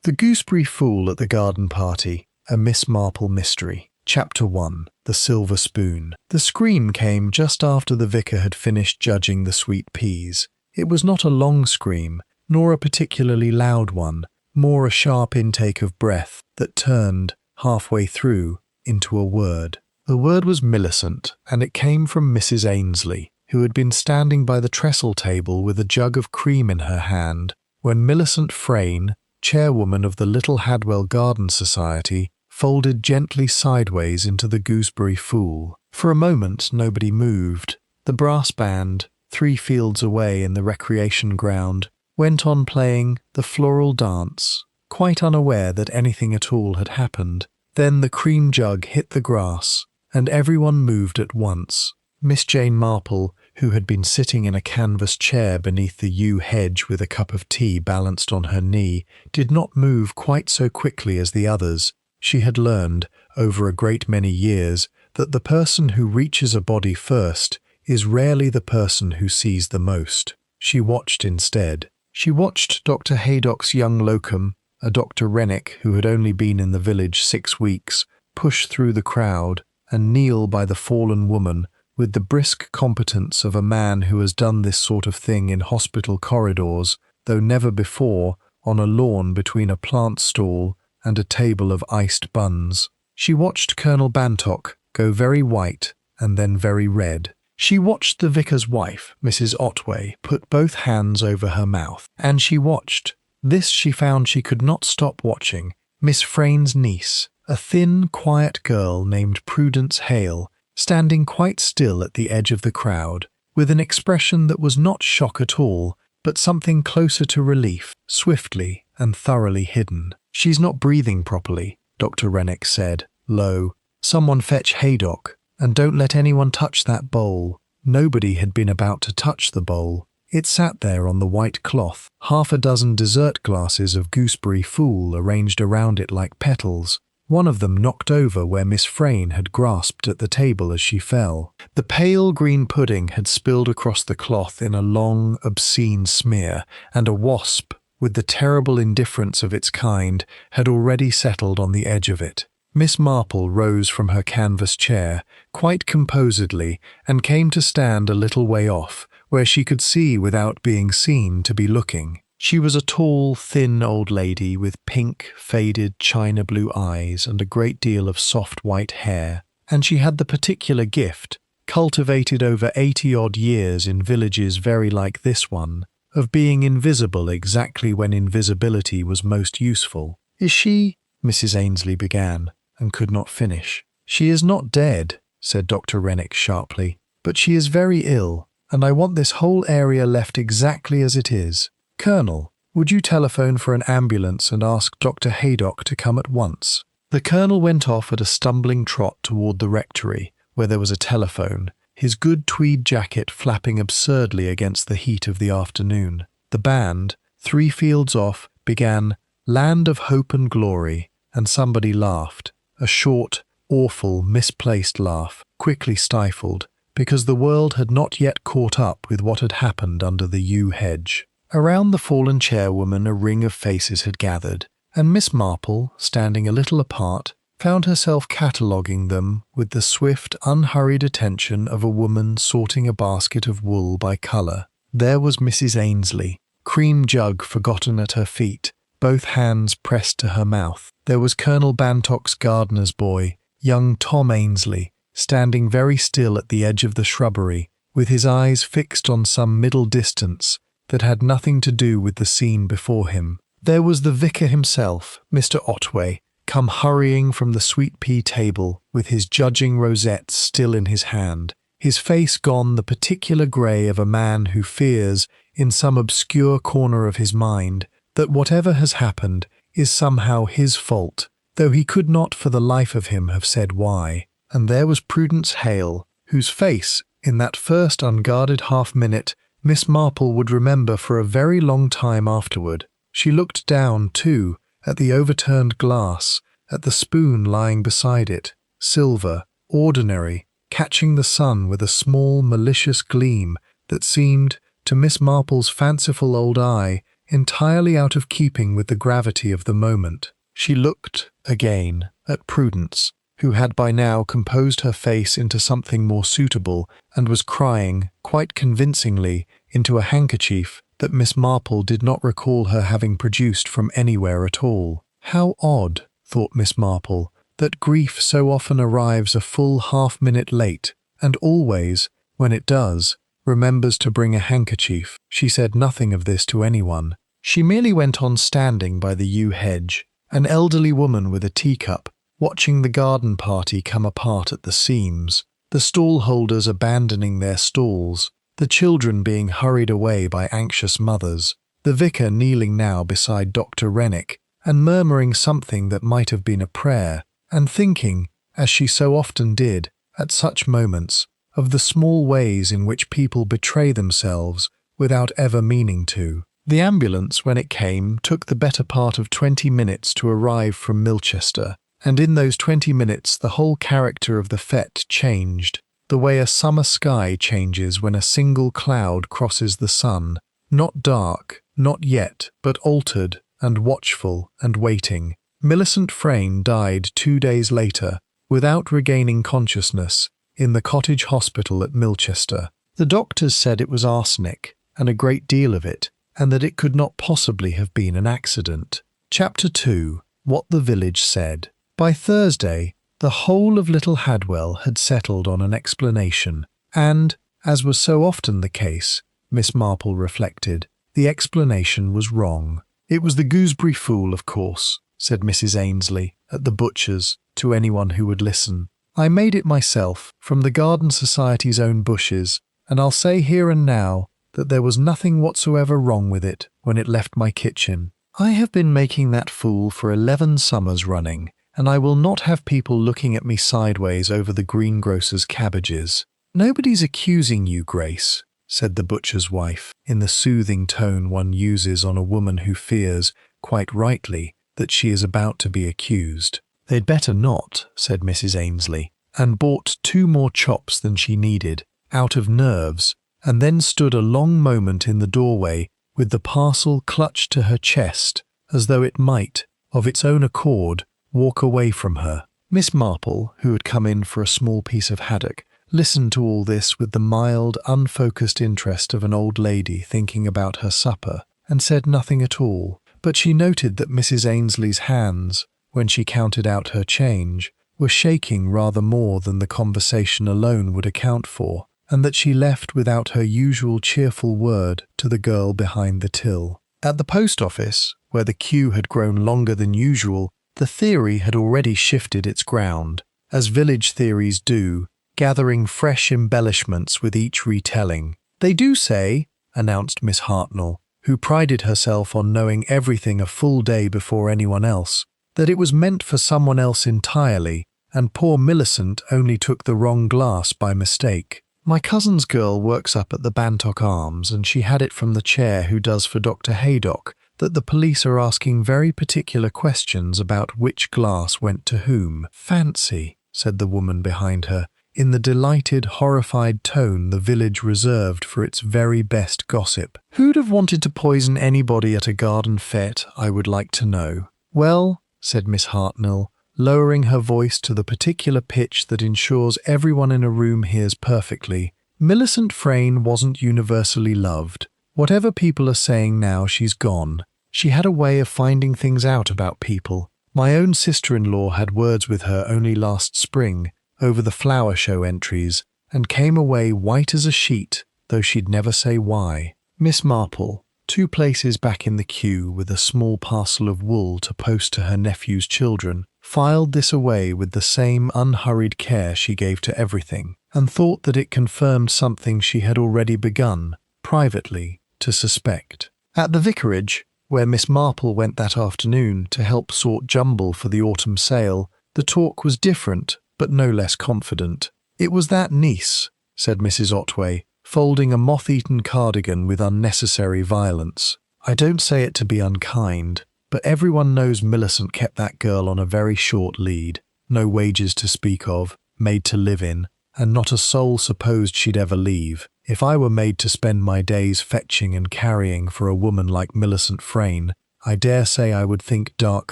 The Gooseberry Fool at the Garden Party, a Miss Marple Mystery. Chapter 1. The Silver Spoon. The scream came just after the vicar had finished judging the sweet peas. It was not a long scream, nor a particularly loud one, more a sharp intake of breath that turned, halfway through, into a word. The word was Millicent, and it came from Mrs. Ainsley, who had been standing by the trestle table with a jug of cream in her hand, when Millicent Frayne, chairwoman of the Little Hadwell Garden Society, folded gently sideways into the Gooseberry Fool. For a moment nobody moved. The brass band, 3 fields away in the recreation ground, went on playing the Floral Dance, quite unaware that anything at all had happened. Then the cream jug hit the grass, and everyone moved at once. Miss Jane Marple, who had been sitting in a canvas chair beneath the yew hedge with a cup of tea balanced on her knee, did not move quite so quickly as the others. She had learned, over a great many years, that the person who reaches a body first is rarely the person who sees the most. She watched instead. She watched Dr. Haydock's young locum, a Dr. Rennick who had only been in the village 6 weeks, push through the crowd and kneel by the fallen woman with the brisk competence of a man who has done this sort of thing in hospital corridors, though never before on a lawn between a plant stall and a table of iced buns. She watched Colonel Bantock go very white and then very red. She watched the vicar's wife, Mrs. Otway, put both hands over her mouth, and she watched, this she found she could not stop watching, Miss Frayne's niece, a thin, quiet girl named Prudence Hale, standing quite still at the edge of the crowd, with an expression that was not shock at all, but something closer to relief, swiftly and thoroughly hidden. "She's not breathing properly," Dr. Rennick said, low. "Someone fetch Haydock, and don't let anyone touch that bowl." Nobody had been about to touch the bowl. It sat there on the white cloth, 6 dessert glasses of Gooseberry Fool arranged around it like petals. One of them knocked over where Miss Frayne had grasped at the table as she fell. The pale green pudding had spilled across the cloth in a long, obscene smear, and a wasp, with the terrible indifference of its kind, had already settled on the edge of it. Miss Marple rose from her canvas chair, quite composedly, and came to stand a little way off, where she could see without being seen to be looking. She was a tall, thin old lady with pink, faded, china blue eyes and a great deal of soft white hair, and she had the particular gift, cultivated over 80-odd years in villages very like this one, of being invisible exactly when invisibility was most useful. "Is she—" Mrs. Ainsley began, and could not finish. "She is not dead," said Dr. Rennick sharply, "but she is very ill, and I want this whole area left exactly as it is. Colonel, would you telephone for an ambulance and ask Dr. Haydock to come at once?" The colonel went off at a stumbling trot toward the rectory, where there was a telephone, his good tweed jacket flapping absurdly against the heat of the afternoon. The band, 3 fields off, began "Land of Hope and Glory," and somebody laughed, a short, awful, misplaced laugh, quickly stifled, because the world had not yet caught up with what had happened under the yew hedge. Around the fallen chairwoman a ring of faces had gathered, and Miss Marple, standing a little apart, found herself cataloguing them with the swift, unhurried attention of a woman sorting a basket of wool by colour. There was Mrs. Ainsley, cream jug forgotten at her feet, both hands pressed to her mouth. There was Colonel Bantock's gardener's boy, young Tom Ainsley, standing very still at the edge of the shrubbery, with his eyes fixed on some middle distance that had nothing to do with the scene before him. There was the vicar himself, Mr. Otway, come hurrying from the sweet pea table with his judging rosette still in his hand, his face gone the particular grey of a man who fears, in some obscure corner of his mind, that whatever has happened is somehow his fault, though he could not for the life of him have said why. And there was Prudence Hale, whose face, in that first unguarded half-minute, Miss Marple would remember for a very long time afterward. She looked down, too, at the overturned glass, at the spoon lying beside it, silver, ordinary, catching the sun with a small, malicious gleam that seemed, to Miss Marple's fanciful old eye, entirely out of keeping with the gravity of the moment. She looked, again, at Prudence, who had by now composed her face into something more suitable and was crying, quite convincingly, into a handkerchief that Miss Marple did not recall her having produced from anywhere at all. How odd, thought Miss Marple, that grief so often arrives a full half-minute late, and always, when it does, remembers to bring a handkerchief. She said nothing of this to anyone. She merely went on standing by the yew hedge, an elderly woman with a teacup, watching the garden party come apart at the seams, the stall-holders abandoning their stalls, the children being hurried away by anxious mothers, the vicar kneeling now beside Dr. Rennick and murmuring something that might have been a prayer, and thinking, as she so often did, at such moments, of the small ways in which people betray themselves without ever meaning to. The ambulance, when it came, took the better part of 20 minutes to arrive from Milchester, and in those 20 minutes the whole character of the fête changed, the way a summer sky changes when a single cloud crosses the sun, not dark, not yet, but altered and watchful and waiting. Millicent Frayne died 2 days later, without regaining consciousness, in the cottage hospital at Milchester. The doctors said it was arsenic, and a great deal of it, and that it could not possibly have been an accident. Chapter 2. What the Village Said. By Thursday, the whole of Little Hadwell had settled on an explanation, and, as was so often the case, Miss Marple reflected, the explanation was wrong. It was the gooseberry fool, of course, said Mrs. Ainsley, at the butcher's, to anyone who would listen. I made it myself, from the Garden Society's own bushes, and I'll say here and now that there was nothing whatsoever wrong with it when it left my kitchen. I have been making that fool for 11 summers running, and I will not have people looking at me sideways over the greengrocer's cabbages. Nobody's accusing you, Grace, said the butcher's wife, in the soothing tone one uses on a woman who fears, quite rightly, that she is about to be accused. They'd better not, said Mrs. Ainsley, and bought 2 more chops than she needed, out of nerves, and then stood a long moment in the doorway with the parcel clutched to her chest, as though it might, of its own accord, walk away from her. Miss Marple, who had come in for a small piece of haddock, listened to all this with the mild, unfocused interest of an old lady thinking about her supper, and said nothing at all. But she noted that Mrs. Ainsley's hands, when she counted out her change, were shaking rather more than the conversation alone would account for, and that she left without her usual cheerful word to the girl behind the till. At the post office, where the queue had grown longer than usual, the theory had already shifted its ground, as village theories do, gathering fresh embellishments with each retelling. They do say, announced Miss Hartnell, who prided herself on knowing everything a full day before anyone else, that it was meant for someone else entirely, and poor Millicent only took the wrong glass by mistake. My cousin's girl works up at the Bantock Arms, and she had it from the chair who does for Dr. Haydock that the police are asking very particular questions about which glass went to whom. Fancy, said the woman behind her, in the delighted, horrified tone the village reserved for its very best gossip. Who'd have wanted to poison anybody at a garden fête, I would like to know? Well, said Miss Hartnell, lowering her voice to the particular pitch that ensures everyone in a room hears perfectly, Millicent Frayne wasn't universally loved. Whatever people are saying now, she's gone. She had a way of finding things out about people. My own sister-in-law had words with her only last spring, over the flower show entries, and came away white as a sheet, though she'd never say why. Miss Marple, 2 places back in the queue with a small parcel of wool to post to her nephew's children, filed this away with the same unhurried care she gave to everything, and thought that it confirmed something she had already begun, privately, to suspect. At the vicarage, where Miss Marple went that afternoon to help sort jumble for the autumn sale, the talk was different, but no less confident. It was that niece, said Mrs. Otway, folding a moth-eaten cardigan with unnecessary violence. I don't say it to be unkind, but everyone knows Millicent kept that girl on a very short lead, no wages to speak of, made to live in, and not a soul supposed she'd ever leave. If I were made to spend my days fetching and carrying for a woman like Millicent Frayne, I dare say I would think dark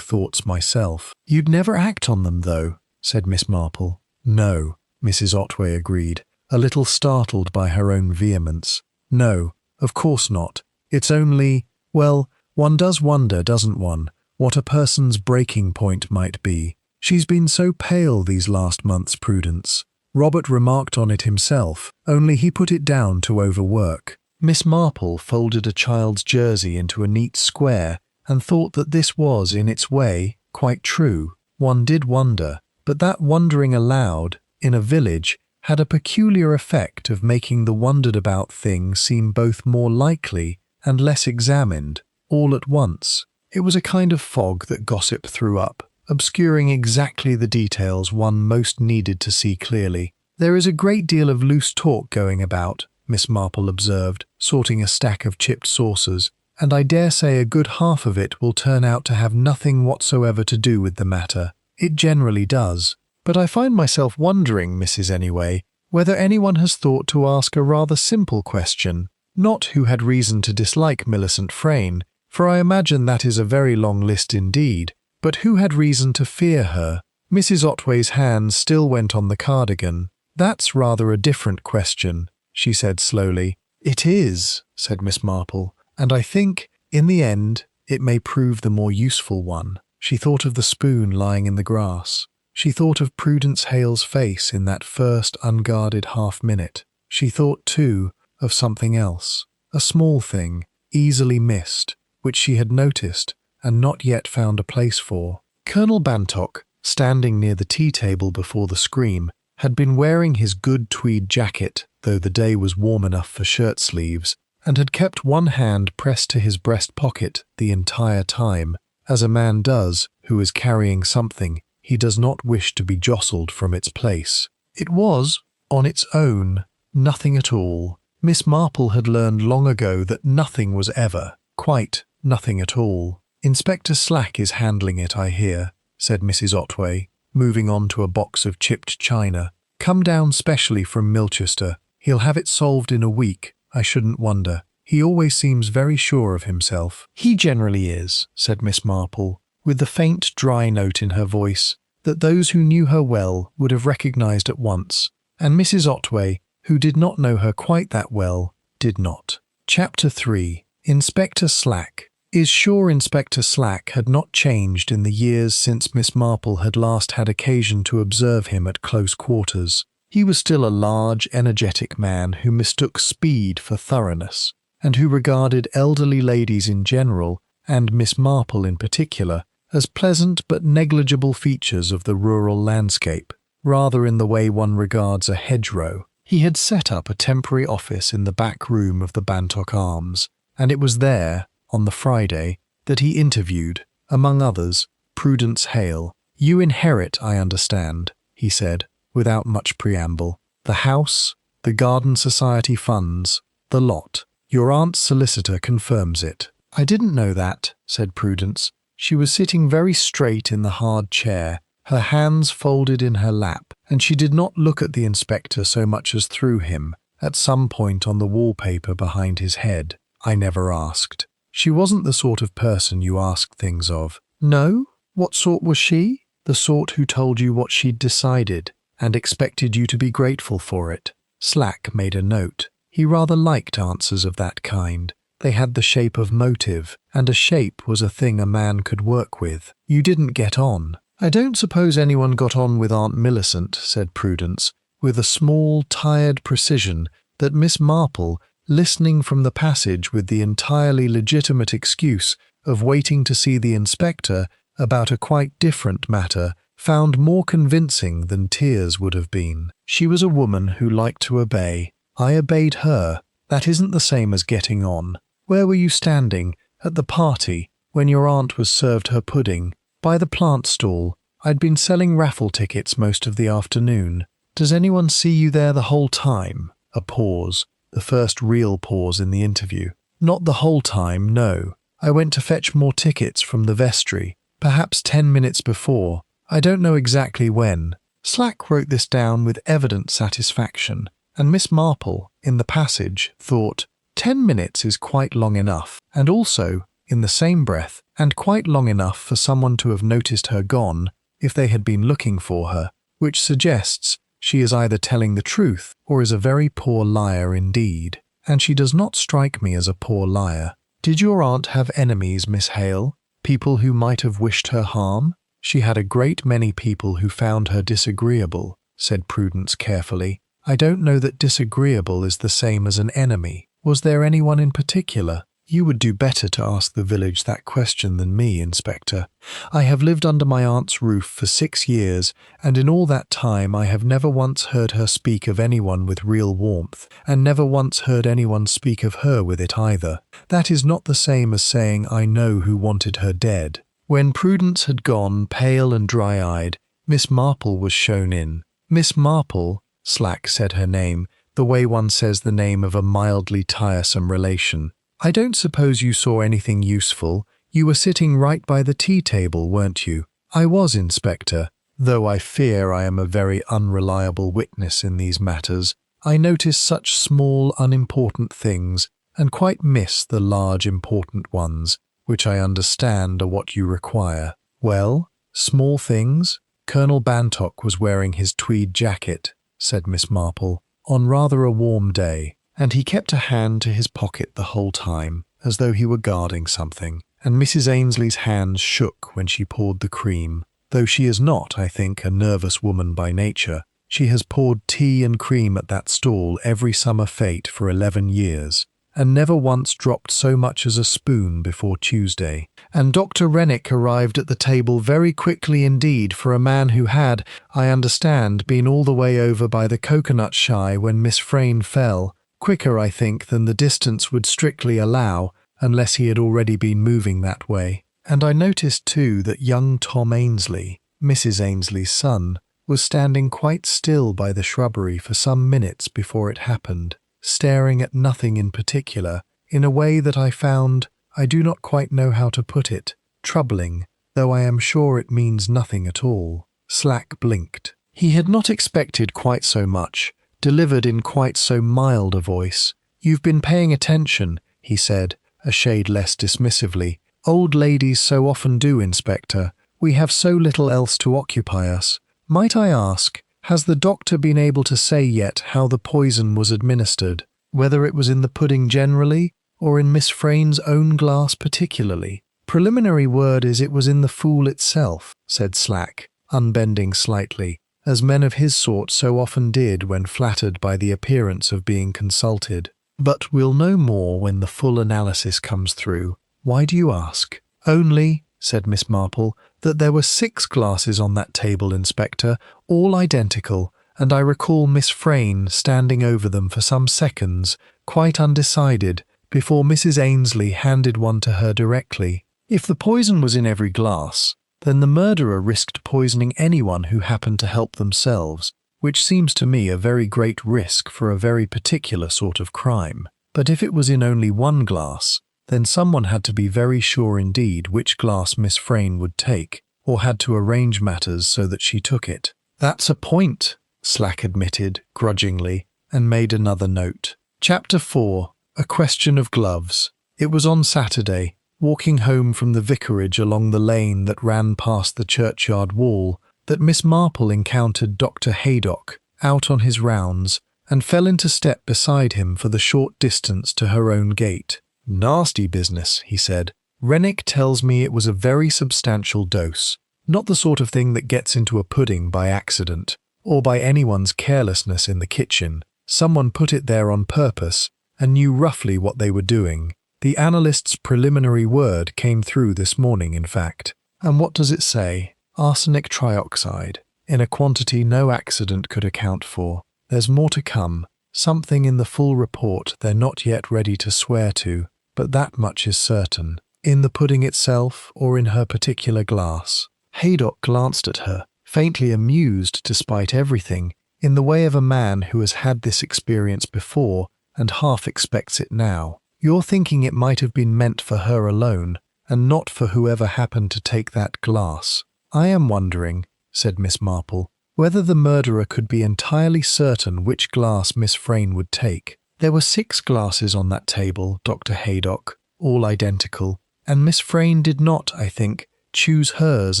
thoughts myself." "You'd never act on them, though," said Miss Marple. "No," Mrs. Otway agreed, a little startled by her own vehemence. "No, of course not. It's only, well, one does wonder, doesn't one, what a person's breaking point might be. She's been so pale these last months, Prudence. Robert remarked on it himself, only he put it down to overwork." Miss Marple folded a child's jersey into a neat square and thought that this was, in its way, quite true. One did wonder, but that wondering aloud, in a village, had a peculiar effect of making the wondered-about thing seem both more likely and less examined, all at once. It was a kind of fog that gossip threw up, obscuring exactly the details one most needed to see clearly. "There is a great deal of loose talk going about," Miss Marple observed, sorting a stack of chipped saucers, "and I dare say a good half of it will turn out to have nothing whatsoever to do with the matter. It generally does. But I find myself wondering, Mrs. Anyway, whether anyone has thought to ask a rather simple question, not who had reason to dislike Millicent Frayne, for I imagine that is a very long list indeed, but who had reason to fear her." Mrs. Otway's hand still went on the cardigan. "That's rather a different question," she said slowly. "It is," said Miss Marple, "and I think, in the end, it may prove the more useful one." She thought of the spoon lying in the grass. She thought of Prudence Hale's face in that first unguarded half-minute. She thought, too, of something else, a small thing, easily missed, which she had noticed and not yet found a place for. Colonel Bantock, standing near the tea-table before the screen, had been wearing his good tweed jacket, though the day was warm enough for shirt-sleeves, and had kept one hand pressed to his breast pocket the entire time, as a man does who is carrying something he does not wish to be jostled from its place. It was, on its own, nothing at all. Miss Marple had learned long ago that nothing was ever, quite nothing at all. "Inspector Slack is handling it, I hear," said Mrs. Otway, moving on to a box of chipped china. "Come down specially from Milchester. He'll have it solved in a week, I shouldn't wonder. He always seems very sure of himself." "He generally is," said Miss Marple, with the faint, dry note in her voice that those who knew her well would have recognized at once, and Mrs. Otway, who did not know her quite that well, did not. Chapter 3. Inspector Slack. Is sure Inspector Slack had not changed in the years since Miss Marple had last had occasion to observe him at close quarters. He was still a large, energetic man who mistook speed for thoroughness, and who regarded elderly ladies in general, and Miss Marple in particular, as pleasant but negligible features of the rural landscape, rather in the way one regards a hedgerow. He had set up a temporary office in the back room of the Bantock Arms, and it was there, on the Friday, that he interviewed, among others, Prudence Hale. "You inherit, I understand," he said, without much preamble. "The house, the Garden Society funds, the lot. Your aunt's solicitor confirms it." "I didn't know that," said Prudence. She was sitting very straight in the hard chair, her hands folded in her lap, and she did not look at the inspector so much as through him, at some point on the wallpaper behind his head. "I never asked." "She wasn't the sort of person you asked things of." "No? What sort was she?" "The sort who told you what she'd decided, and expected you to be grateful for it." Slack made a note. He rather liked answers of that kind. They had the shape of motive, and a shape was a thing a man could work with. "You didn't get on." "I don't suppose anyone got on with Aunt Millicent," said Prudence, with a small, tired precision that Miss Marple, listening from the passage with the entirely legitimate excuse of waiting to see the inspector about a quite different matter, found more convincing than tears would have been. "She was a woman who liked to obey. I obeyed her. That isn't the same as getting on." "Where were you standing? At the party, when your aunt was served her pudding?" "By the plant stall. I'd been selling raffle tickets most of the afternoon." "Does anyone see you there the whole time?" A pause, the first real pause in the interview. "Not the whole time, no. I went to fetch more tickets from the vestry, perhaps 10 minutes before. I don't know exactly when." Slack wrote this down with evident satisfaction, and Miss Marple, in the passage, thought, 10 minutes is quite long enough, and also, in the same breath, and quite long enough for someone to have noticed her gone if they had been looking for her, which suggests she is either telling the truth or is a very poor liar indeed, and she does not strike me as a poor liar. Did your aunt have enemies, Miss Hale? People who might have wished her harm? She had a great many people who found her disagreeable, said Prudence carefully. I don't know that disagreeable is the same as an enemy. Was there anyone in particular? You would do better to ask the village that question than me, Inspector. I have lived under my aunt's roof for 6 years, and in all that time I have never once heard her speak of anyone with real warmth, and never once heard anyone speak of her with it either. That is not the same as saying I know who wanted her dead. When Prudence had gone, pale and dry-eyed, Miss Marple was shown in. Miss Marple, Slack said her name, the way one says the name of a mildly tiresome relation. I don't suppose you saw anything useful. You were sitting right by the tea table, weren't you? I was, Inspector, though I fear I am a very unreliable witness in these matters. I notice such small, unimportant things, and quite miss the large, important ones, which I understand are what you require. Well, small things? Colonel Bantock was wearing his tweed jacket, said Miss Marple, on rather a warm day, and he kept a hand to his pocket the whole time, as though he were guarding something, and Mrs. Ainsley's hands shook when she poured the cream. Though she is not, I think, a nervous woman by nature, she has poured tea and cream at that stall every summer fete for 11 years, and never once dropped so much as a spoon before Tuesday. And Dr. Rennick arrived at the table very quickly indeed for a man who had, I understand, been all the way over by the coconut shy when Miss Frayne fell, quicker, I think, than the distance would strictly allow, unless he had already been moving that way. And I noticed too that young Tom Ainsley, Mrs. Ainsley's son, was standing quite still by the shrubbery for some minutes before it happened, staring at nothing in particular, in a way that I found, I do not quite know how to put it, troubling, though I am sure it means nothing at all. Slack blinked. He had not expected quite so much, delivered in quite so mild a voice. You've been paying attention, he said, a shade less dismissively. Old ladies so often do, Inspector. We have so little else to occupy us. Might I ask, has the doctor been able to say yet how the poison was administered, whether it was in the pudding generally, or in Miss Frayne's own glass particularly? Preliminary word is it was in the fool itself, said Slack, unbending slightly, as men of his sort so often did when flattered by the appearance of being consulted. But we'll know more when the full analysis comes through. Why do you ask? Only, said Miss Marple, that there were 6 glasses on that table, Inspector, all identical, and I recall Miss Frayne standing over them for some seconds, quite undecided, before Mrs. Ainsley handed one to her directly. If the poison was in every glass, then the murderer risked poisoning anyone who happened to help themselves, which seems to me a very great risk for a very particular sort of crime. But if it was in only one glass, then someone had to be very sure indeed which glass Miss Frayne would take, or had to arrange matters so that she took it. That's a point, Slack admitted, grudgingly, and made another note. Chapter 4. A Question of Gloves. It was on Saturday, walking home from the vicarage along the lane that ran past the churchyard wall, that Miss Marple encountered Dr. Haydock out on his rounds and fell into step beside him for the short distance to her own gate. Nasty business, he said. Rennick tells me it was a very substantial dose, not the sort of thing that gets into a pudding by accident, or by anyone's carelessness in the kitchen. Someone put it there on purpose and knew roughly what they were doing. The analyst's preliminary word came through this morning, in fact. And what does it say? Arsenic trioxide, in a quantity no accident could account for. There's more to come, something in the full report they're not yet ready to swear to, but that much is certain. In the pudding itself, or in her particular glass? Haydock glanced at her, faintly amused despite everything, in the way of a man who has had this experience before and half expects it now. You're thinking it might have been meant for her alone, and not for whoever happened to take that glass. I am wondering, said Miss Marple, whether the murderer could be entirely certain which glass Miss Frayne would take. There were 6 glasses on that table, Dr. Haydock, all identical, and Miss Frayne did not, I think, choose hers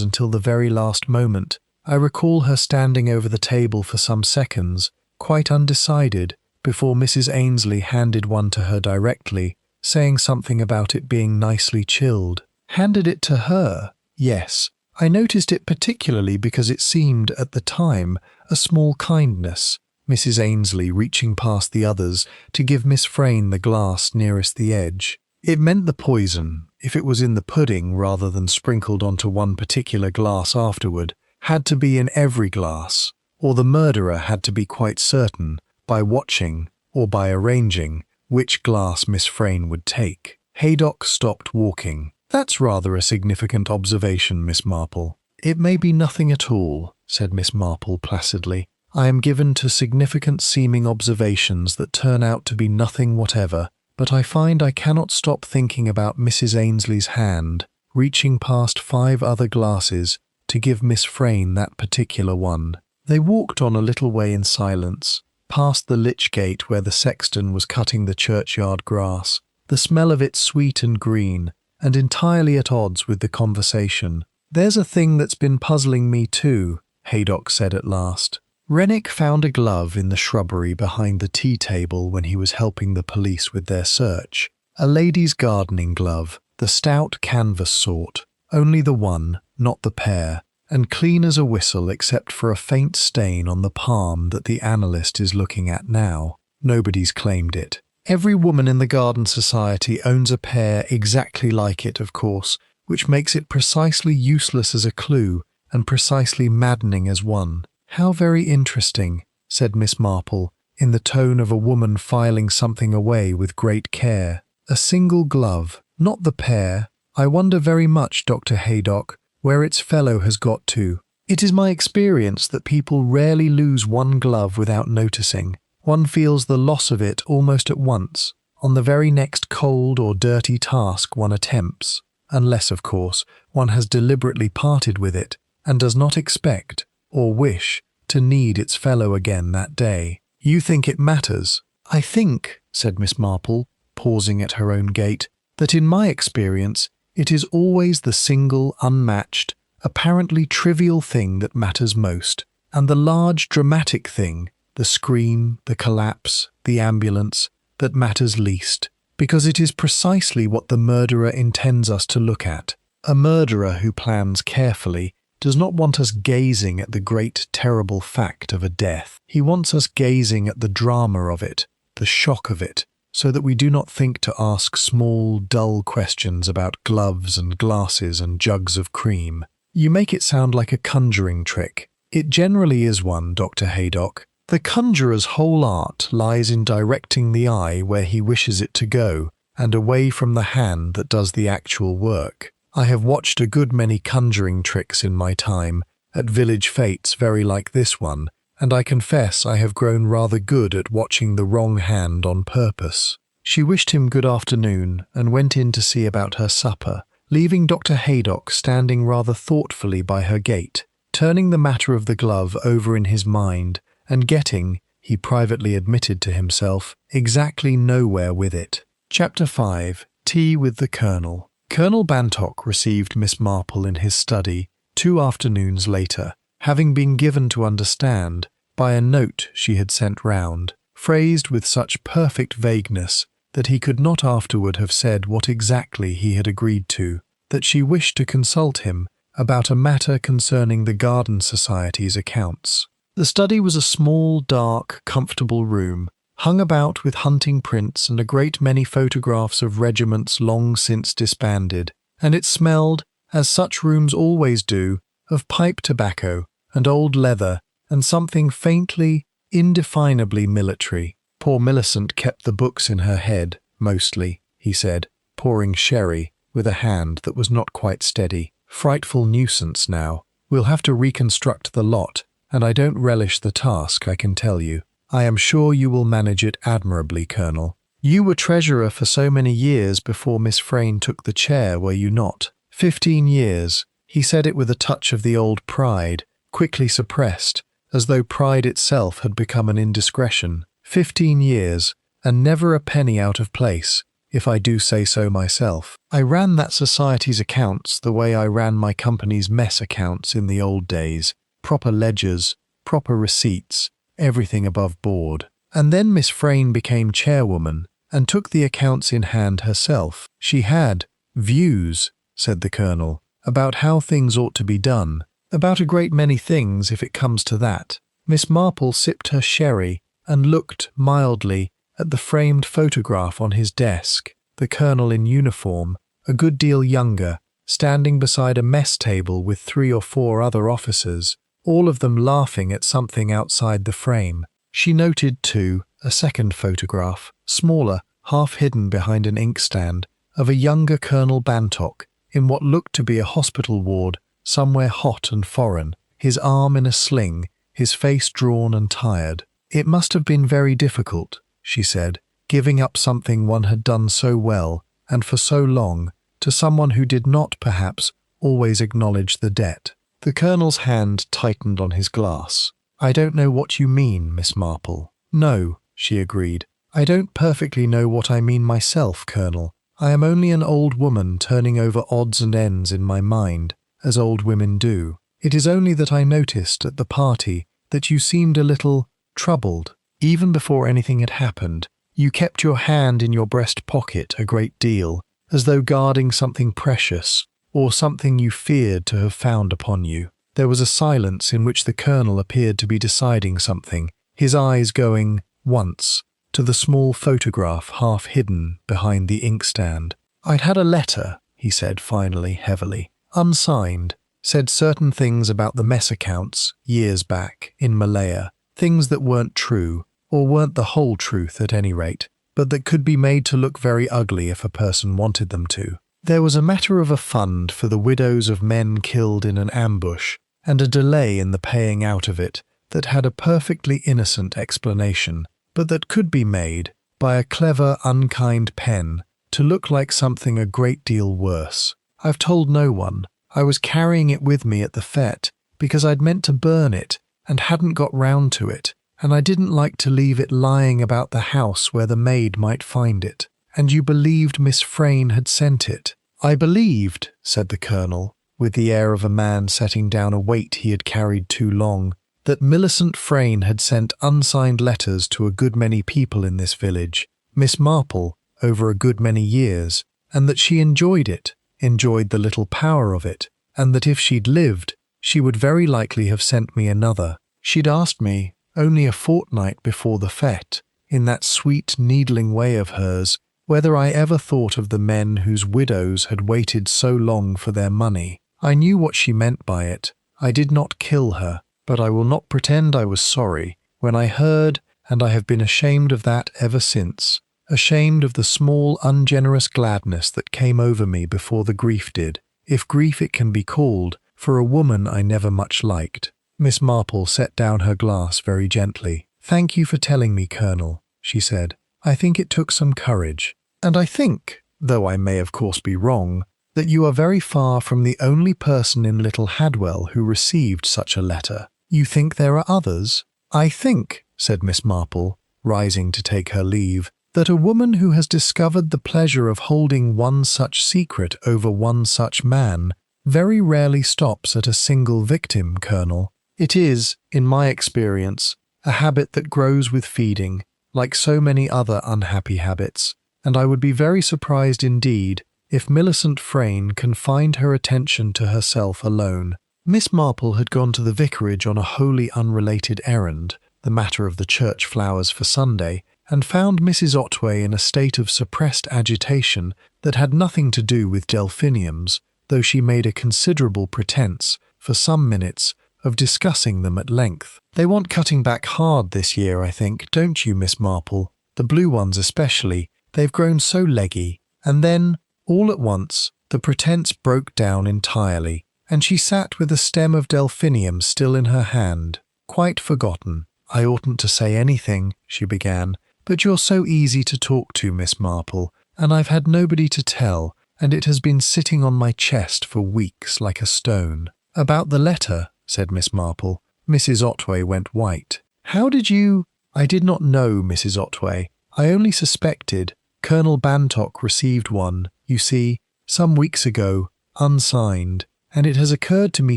until the very last moment. I recall her standing over the table for some seconds, quite undecided, before Mrs. Ainsley handed one to her directly, saying something about it being nicely chilled. Handed it to her? Yes. I noticed it particularly because it seemed, at the time, a small kindness, Mrs. Ainsley reaching past the others to give Miss Frayne the glass nearest the edge. It meant the poison, if it was in the pudding rather than sprinkled onto one particular glass afterward, had to be in every glass, or the murderer had to be quite certain, by watching, or by arranging, which glass Miss Frayne would take. Haydock stopped walking. "That's rather a significant observation, Miss Marple." "It may be nothing at all," said Miss Marple placidly. "I am given to significant-seeming observations that turn out to be nothing whatever, but I find I cannot stop thinking about Mrs. Ainsley's hand, reaching past 5 other glasses to give Miss Frayne that particular one." They walked on a little way in silence, past the lich gate where the sexton was cutting the churchyard grass, the smell of it sweet and green, and entirely at odds with the conversation. "There's a thing that's been puzzling me too," Haydock said at last. "Rennick found a glove in the shrubbery behind the tea table when he was helping the police with their search. A lady's gardening glove, the stout canvas sort, only the one, not the pair, and clean as a whistle except for a faint stain on the palm that the analyst is looking at now. Nobody's claimed it. Every woman in the Garden Society owns a pair exactly like it, of course, which makes it precisely useless as a clue and precisely maddening as one." "How very interesting," said Miss Marple, in the tone of a woman filing something away with great care. "A single glove, not the pair. I wonder very much, Dr. Haydock, where its fellow has got to. It is my experience that people rarely lose one glove without noticing. One feels the loss of it almost at once, on the very next cold or dirty task one attempts, unless, of course, one has deliberately parted with it and does not expect, or wish, to need its fellow again that day. You think it matters?" "I think," said Miss Marple, pausing at her own gate, "that in my experience it is always the single, unmatched, apparently trivial thing that matters most, and the large, dramatic thing, the scream, the collapse, the ambulance, that matters least, because it is precisely what the murderer intends us to look at. A murderer who plans carefully does not want us gazing at the great, terrible fact of a death. He wants us gazing at the drama of it, the shock of it, so that we do not think to ask small, dull questions about gloves and glasses and jugs of cream. You make it sound like a conjuring trick. It generally is one, Dr. Haydock. The conjurer's whole art lies in directing the eye where he wishes it to go, and away from the hand that does the actual work. I have watched a good many conjuring tricks in my time, at village fêtes very like this one, and I confess I have grown rather good at watching the wrong hand on purpose." She wished him good afternoon and went in to see about her supper, leaving Dr. Haydock standing rather thoughtfully by her gate, turning the matter of the glove over in his mind, and getting, he privately admitted to himself, exactly nowhere with it. Chapter 5. Tea with the Colonel. Colonel Bantock received Miss Marple in his study 2 afternoons later, having been given to understand, by a note she had sent round, phrased with such perfect vagueness that he could not afterward have said what exactly he had agreed to, that she wished to consult him about a matter concerning the Garden Society's accounts. The study was a small, dark, comfortable room, hung about with hunting prints and a great many photographs of regiments long since disbanded, and it smelled, as such rooms always do, of pipe tobacco and old leather and something faintly, indefinably military. Poor Millicent kept the books in her head, mostly, he said, pouring sherry with a hand that was not quite steady. Frightful nuisance now. We'll have to reconstruct the lot, and I don't relish the task, I can tell you. I am sure you will manage it admirably, Colonel. You were treasurer for so many years before Miss Frayne took the chair, were you not? 15 years. He said it with a touch of the old pride, quickly suppressed, as though pride itself had become an indiscretion. 15 years, and never a penny out of place, if I do say so myself. I ran that society's accounts the way I ran my company's mess accounts in the old days. Proper ledgers, proper receipts, everything above board. And then Miss Frayne became chairwoman and took the accounts in hand herself. She had views, said the Colonel, about how things ought to be done, about a great many things if it comes to that. Miss Marple sipped her sherry and looked mildly at the framed photograph on his desk, the Colonel in uniform, a good deal younger, standing beside a mess table with 3 or 4 other officers, all of them laughing at something outside the frame. She noted, too, a second photograph, smaller, half hidden behind an inkstand, of a younger Colonel Bantock, in what looked to be a hospital ward, somewhere hot and foreign, his arm in a sling, his face drawn and tired. It must have been very difficult, she said, giving up something one had done so well, and for so long, to someone who did not, perhaps, always acknowledge the debt. The Colonel's hand tightened on his glass. I don't know what you mean, Miss Marple. No, she agreed. I don't perfectly know what I mean myself, Colonel. I am only an old woman turning over odds and ends in my mind, as old women do. It is only that I noticed at the party that you seemed a little troubled. Even before anything had happened, you kept your hand in your breast pocket a great deal, as though guarding something precious, or something you feared to have found upon you. There was a silence in which the Colonel appeared to be deciding something, his eyes going, once, to the small photograph half hidden behind the inkstand. I'd had a letter, he said finally, heavily, unsigned, said certain things about the mess accounts, years back, in Malaya, things that weren't true, or weren't the whole truth at any rate, but that could be made to look very ugly if a person wanted them to. There was a matter of a fund for the widows of men killed in an ambush, and a delay in the paying out of it that had a perfectly innocent explanation, but that could be made, by a clever, unkind pen, to look like something a great deal worse. I've told no one. I was carrying it with me at the fete, because I'd meant to burn it, and hadn't got round to it, and I didn't like to leave it lying about the house where the maid might find it. And you believed Miss Frayne had sent it. I believed, said the Colonel, with the air of a man setting down a weight he had carried too long, that Millicent Frayne had sent unsigned letters to a good many people in this village, Miss Marple, over a good many years, and that she enjoyed it, enjoyed the little power of it, and that if she'd lived, she would very likely have sent me another. She'd asked me, only a fortnight before the fete, in that sweet needling way of hers, whether I ever thought of the men whose widows had waited so long for their money. I knew what she meant by it. I did not kill her, but I will not pretend I was sorry when I heard, and I have been ashamed of that ever since, ashamed of the small ungenerous gladness that came over me before the grief did, if grief it can be called, for a woman I never much liked. Miss Marple set down her glass very gently. Thank you for telling me, Colonel, she said. I think it took some courage. And I think, though I may of course be wrong, that you are very far from the only person in Little Hadwell who received such a letter. You think there are others? I think, said Miss Marple, rising to take her leave, that a woman who has discovered the pleasure of holding one such secret over one such man very rarely stops at a single victim, Colonel. It is, in my experience, a habit that grows with feeding, like so many other unhappy habits, and I would be very surprised indeed if Millicent Frayne confined her attention to herself alone. Miss Marple had gone to the vicarage on a wholly unrelated errand, the matter of the church flowers for Sunday, and found Mrs. Otway in a state of suppressed agitation that had nothing to do with delphiniums, though she made a considerable pretence, for some minutes, of discussing them at length. They want cutting back hard this year, I think, don't you, Miss Marple? The blue ones especially. They've grown so leggy. And then, all at once, the pretence broke down entirely, and she sat with a stem of delphinium still in her hand, quite forgotten. I oughtn't to say anything, she began, but you're so easy to talk to, Miss Marple, and I've had nobody to tell, and it has been sitting on my chest for weeks like a stone. About the letter, said Miss Marple. Mrs. Otway went white. "How did you—" "I did not know, Mrs. Otway. I only suspected. Colonel Bantock received one, you see, some weeks ago, unsigned, and it has occurred to me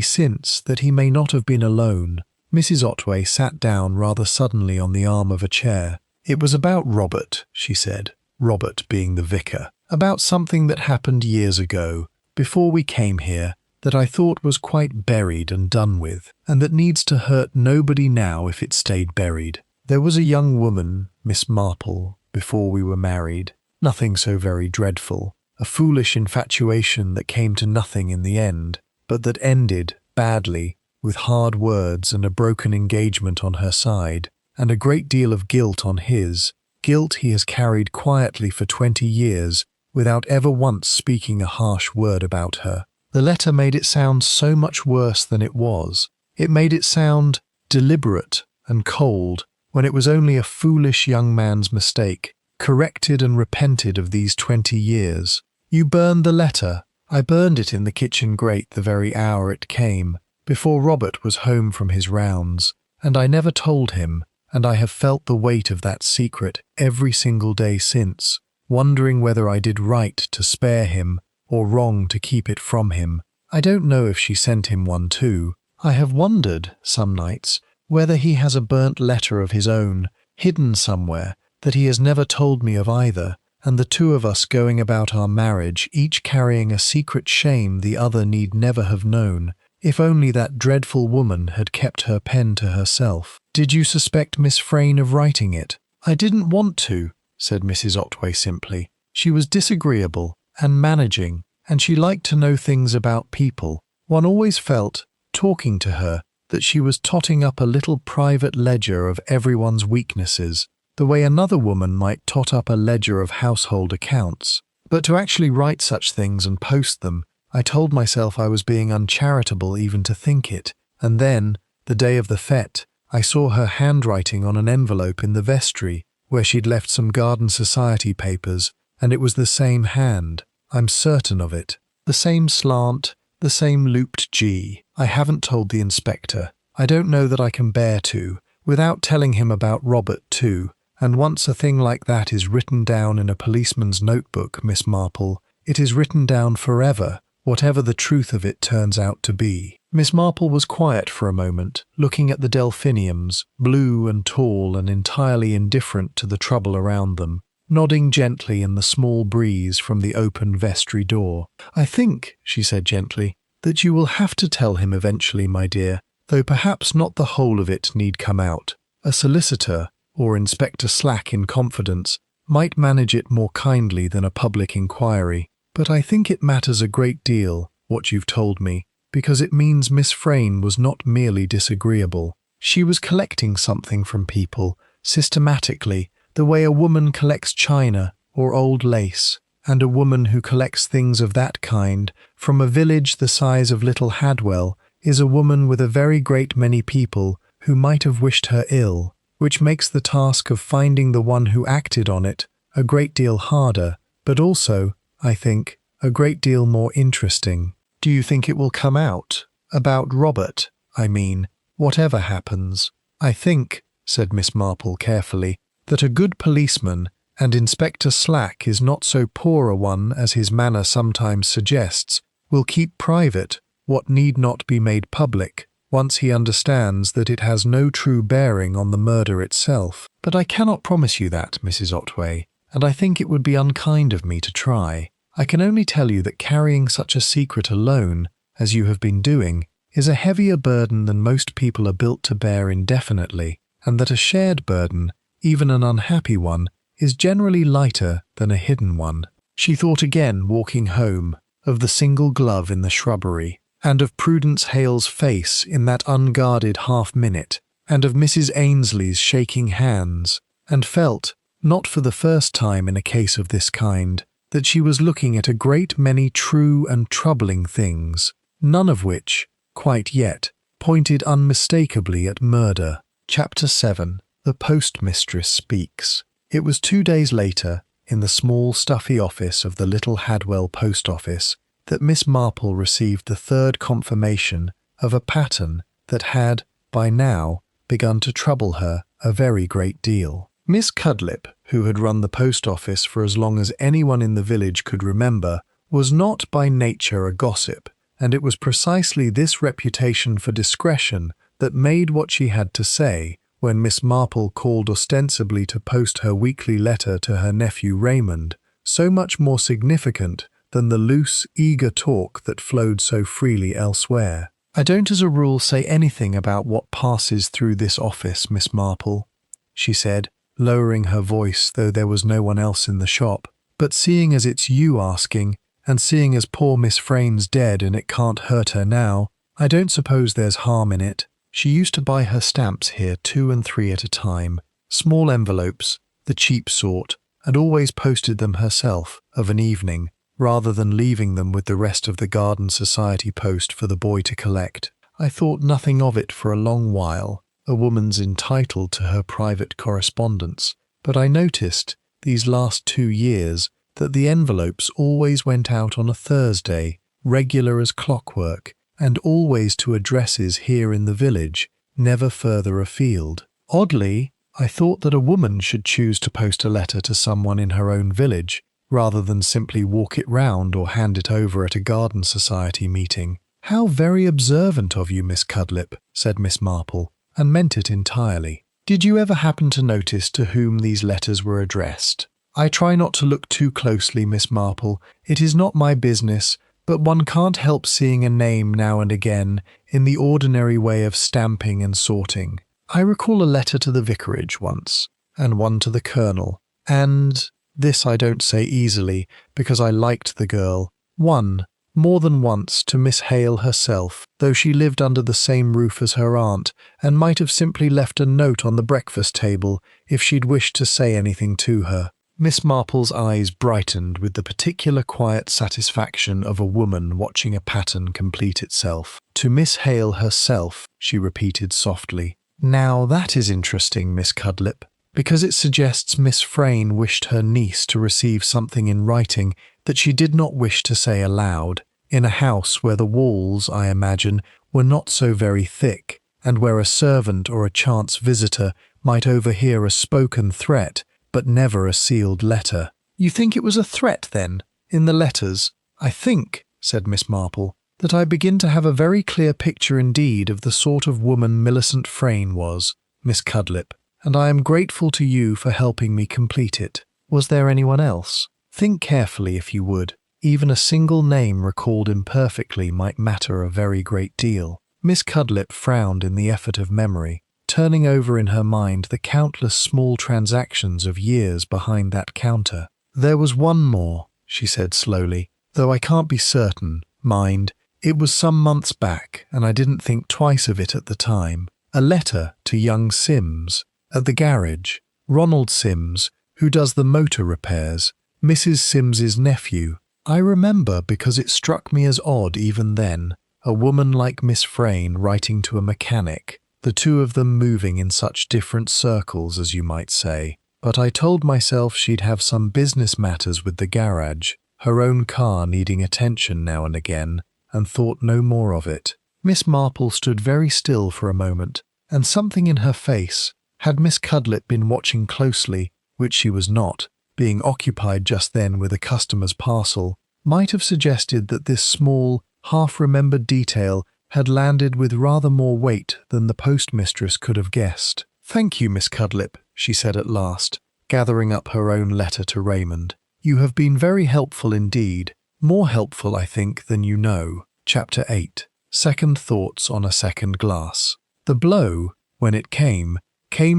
since that he may not have been alone." Mrs. Otway sat down rather suddenly on the arm of a chair. "It was about Robert," she said, Robert being the vicar, "about something that happened years ago, before we came here, that I thought was quite buried and done with, and that needs to hurt nobody now if it stayed buried. There was a young woman, Miss Marple, before we were married. Nothing so very dreadful, a foolish infatuation that came to nothing in the end, but that ended badly, with hard words and a broken engagement on her side, and a great deal of guilt on his, guilt he has carried quietly for 20 years, without ever once speaking a harsh word about her. The letter made it sound so much worse than it was. It made it sound deliberate and cold, when it was only a foolish young man's mistake, corrected and repented of these 20 years. You burned the letter. I burned it in the kitchen grate the very hour it came, before Robert was home from his rounds, and I never told him, and I have felt the weight of that secret every single day since, wondering whether I did right to spare him, or wrong to keep it from him. I don't know if she sent him one too. I have wondered, some nights, whether he has a burnt letter of his own, hidden somewhere, that he has never told me of either, and the two of us going about our marriage, each carrying a secret shame the other need never have known, if only that dreadful woman had kept her pen to herself. Did you suspect Miss Frayne of writing it?" "I didn't want to," said Mrs. Otway simply. "She was disagreeable and managing, and she liked to know things about people. One always felt, talking to her, that she was totting up a little private ledger of everyone's weaknesses, the way another woman might tot up a ledger of household accounts. But to actually write such things and post them, I told myself I was being uncharitable even to think it, and then, the day of the fête, I saw her handwriting on an envelope in the vestry, where she'd left some garden society papers, and it was the same hand. I'm certain of it. The same slant, the same looped G. I haven't told the inspector. I don't know that I can bear to, without telling him about Robert too, and once a thing like that is written down in a policeman's notebook, Miss Marple, it is written down forever, whatever the truth of it turns out to be." Miss Marple was quiet for a moment, looking at the delphiniums, blue and tall and entirely indifferent to the trouble around them, nodding gently in the small breeze from the open vestry door. "I think," she said gently, "that you will have to tell him eventually, my dear, though perhaps not the whole of it need come out. A solicitor, or Inspector Slack in confidence, might manage it more kindly than a public inquiry. But I think it matters a great deal, what you've told me, because it means Miss Frayne was not merely disagreeable. She was collecting something from people, systematically, the way a woman collects china or old lace, and a woman who collects things of that kind from a village the size of Little Hadwell is a woman with a very great many people who might have wished her ill, which makes the task of finding the one who acted on it a great deal harder, but also, I think, a great deal more interesting. Do you think it will come out? About Robert, I mean, whatever happens. I think," said Miss Marple carefully, "that a good policeman, and Inspector Slack is not so poor a one as his manner sometimes suggests, will keep private what need not be made public, once he understands that it has no true bearing on the murder itself. But I cannot promise you that, Mrs. Otway, and I think it would be unkind of me to try. I can only tell you that carrying such a secret alone, as you have been doing, is a heavier burden than most people are built to bear indefinitely, and that a shared burden, even an unhappy one, is generally lighter than a hidden one." She thought again, walking home, of the single glove in the shrubbery, and of Prudence Hale's face in that unguarded half-minute, and of Mrs. Ainsley's shaking hands, and felt, not for the first time in a case of this kind, that she was looking at a great many true and troubling things, none of which, quite yet, pointed unmistakably at murder. Chapter 7. The Postmistress Speaks. It was 2 days later, in the small stuffy office of the Little Hadwell post office, that Miss Marple received the third confirmation of a pattern that had, by now, begun to trouble her a very great deal. Miss Cudlip, who had run the post office for as long as anyone in the village could remember, was not by nature a gossip, and it was precisely this reputation for discretion that made what she had to say, when Miss Marple called ostensibly to post her weekly letter to her nephew Raymond, so much more significant than the loose, eager talk that flowed so freely elsewhere. "I don't as a rule say anything about what passes through this office, Miss Marple," she said, lowering her voice though there was no one else in the shop. "But seeing as it's you asking, and seeing as poor Miss Frane's dead and it can't hurt her now, I don't suppose there's harm in it. She used to buy her stamps here 2 and 3 at a time, small envelopes, the cheap sort, and always posted them herself, of an evening, rather than leaving them with the rest of the Garden Society post for the boy to collect. I thought nothing of it for a long while. A woman's entitled to her private correspondence, but I noticed, these last 2 years, that the envelopes always went out on a Thursday, regular as clockwork, and always to addresses here in the village, never further afield. Oddly, I thought that a woman should choose to post a letter to someone in her own village, rather than simply walk it round or hand it over at a Garden Society meeting. "How very observant of you, Miss Cudlip," said Miss Marple, and meant it entirely. "Did you ever happen to notice to whom these letters were addressed?" "I try not to look too closely, Miss Marple. It is not my business, but one can't help seeing a name now and again in the ordinary way of stamping and sorting. I recall a letter to the vicarage once, and one to the colonel, and, this I don't say easily, because I liked the girl, one, more than once, to Miss Hale herself, though she lived under the same roof as her aunt, and might have simply left a note on the breakfast table if she'd wished to say anything to her." Miss Marple's eyes brightened with the particular quiet satisfaction of a woman watching a pattern complete itself. "To Miss Hale herself," she repeated softly. "Now that is interesting, Miss Cudlip, because it suggests Miss Frane wished her niece to receive something in writing that she did not wish to say aloud, in a house where the walls, I imagine, were not so very thick, and where a servant or a chance visitor might overhear a spoken threat, but never a sealed letter." "You think it was a threat, then, in the letters?" "I think," said Miss Marple, "that I begin to have a very clear picture indeed of the sort of woman Millicent Frane was, Miss Cudlip, and I am grateful to you for helping me complete it. Was there anyone else? Think carefully if you would. Even a single name recalled imperfectly might matter a very great deal." Miss Cudlip frowned in the effort of memory, turning over in her mind the countless small transactions of years behind that counter. "There was one more," she said slowly, "though I can't be certain. Mind, it was some months back, and I didn't think twice of it at the time. A letter to young Sims, at the garage. Ronald Sims, who does the motor repairs, Mrs. Sims's nephew. I remember because it struck me as odd even then, a woman like Miss Frane writing to a mechanic, the two of them moving in such different circles, as you might say. But I told myself she'd have some business matters with the garage, her own car needing attention now and again, and thought no more of it." Miss Marple stood very still for a moment, and something in her face, had Miss Cudlip been watching closely, which she was not, being occupied just then with a customer's parcel, might have suggested that this small, half-remembered detail had landed with rather more weight than the postmistress could have guessed. "Thank you, Miss Cudlip," she said at last, gathering up her own letter to Raymond. "You have been very helpful indeed, more helpful, I think, than you know." Chapter 8. Second Thoughts on a Second Glass. The blow, when it came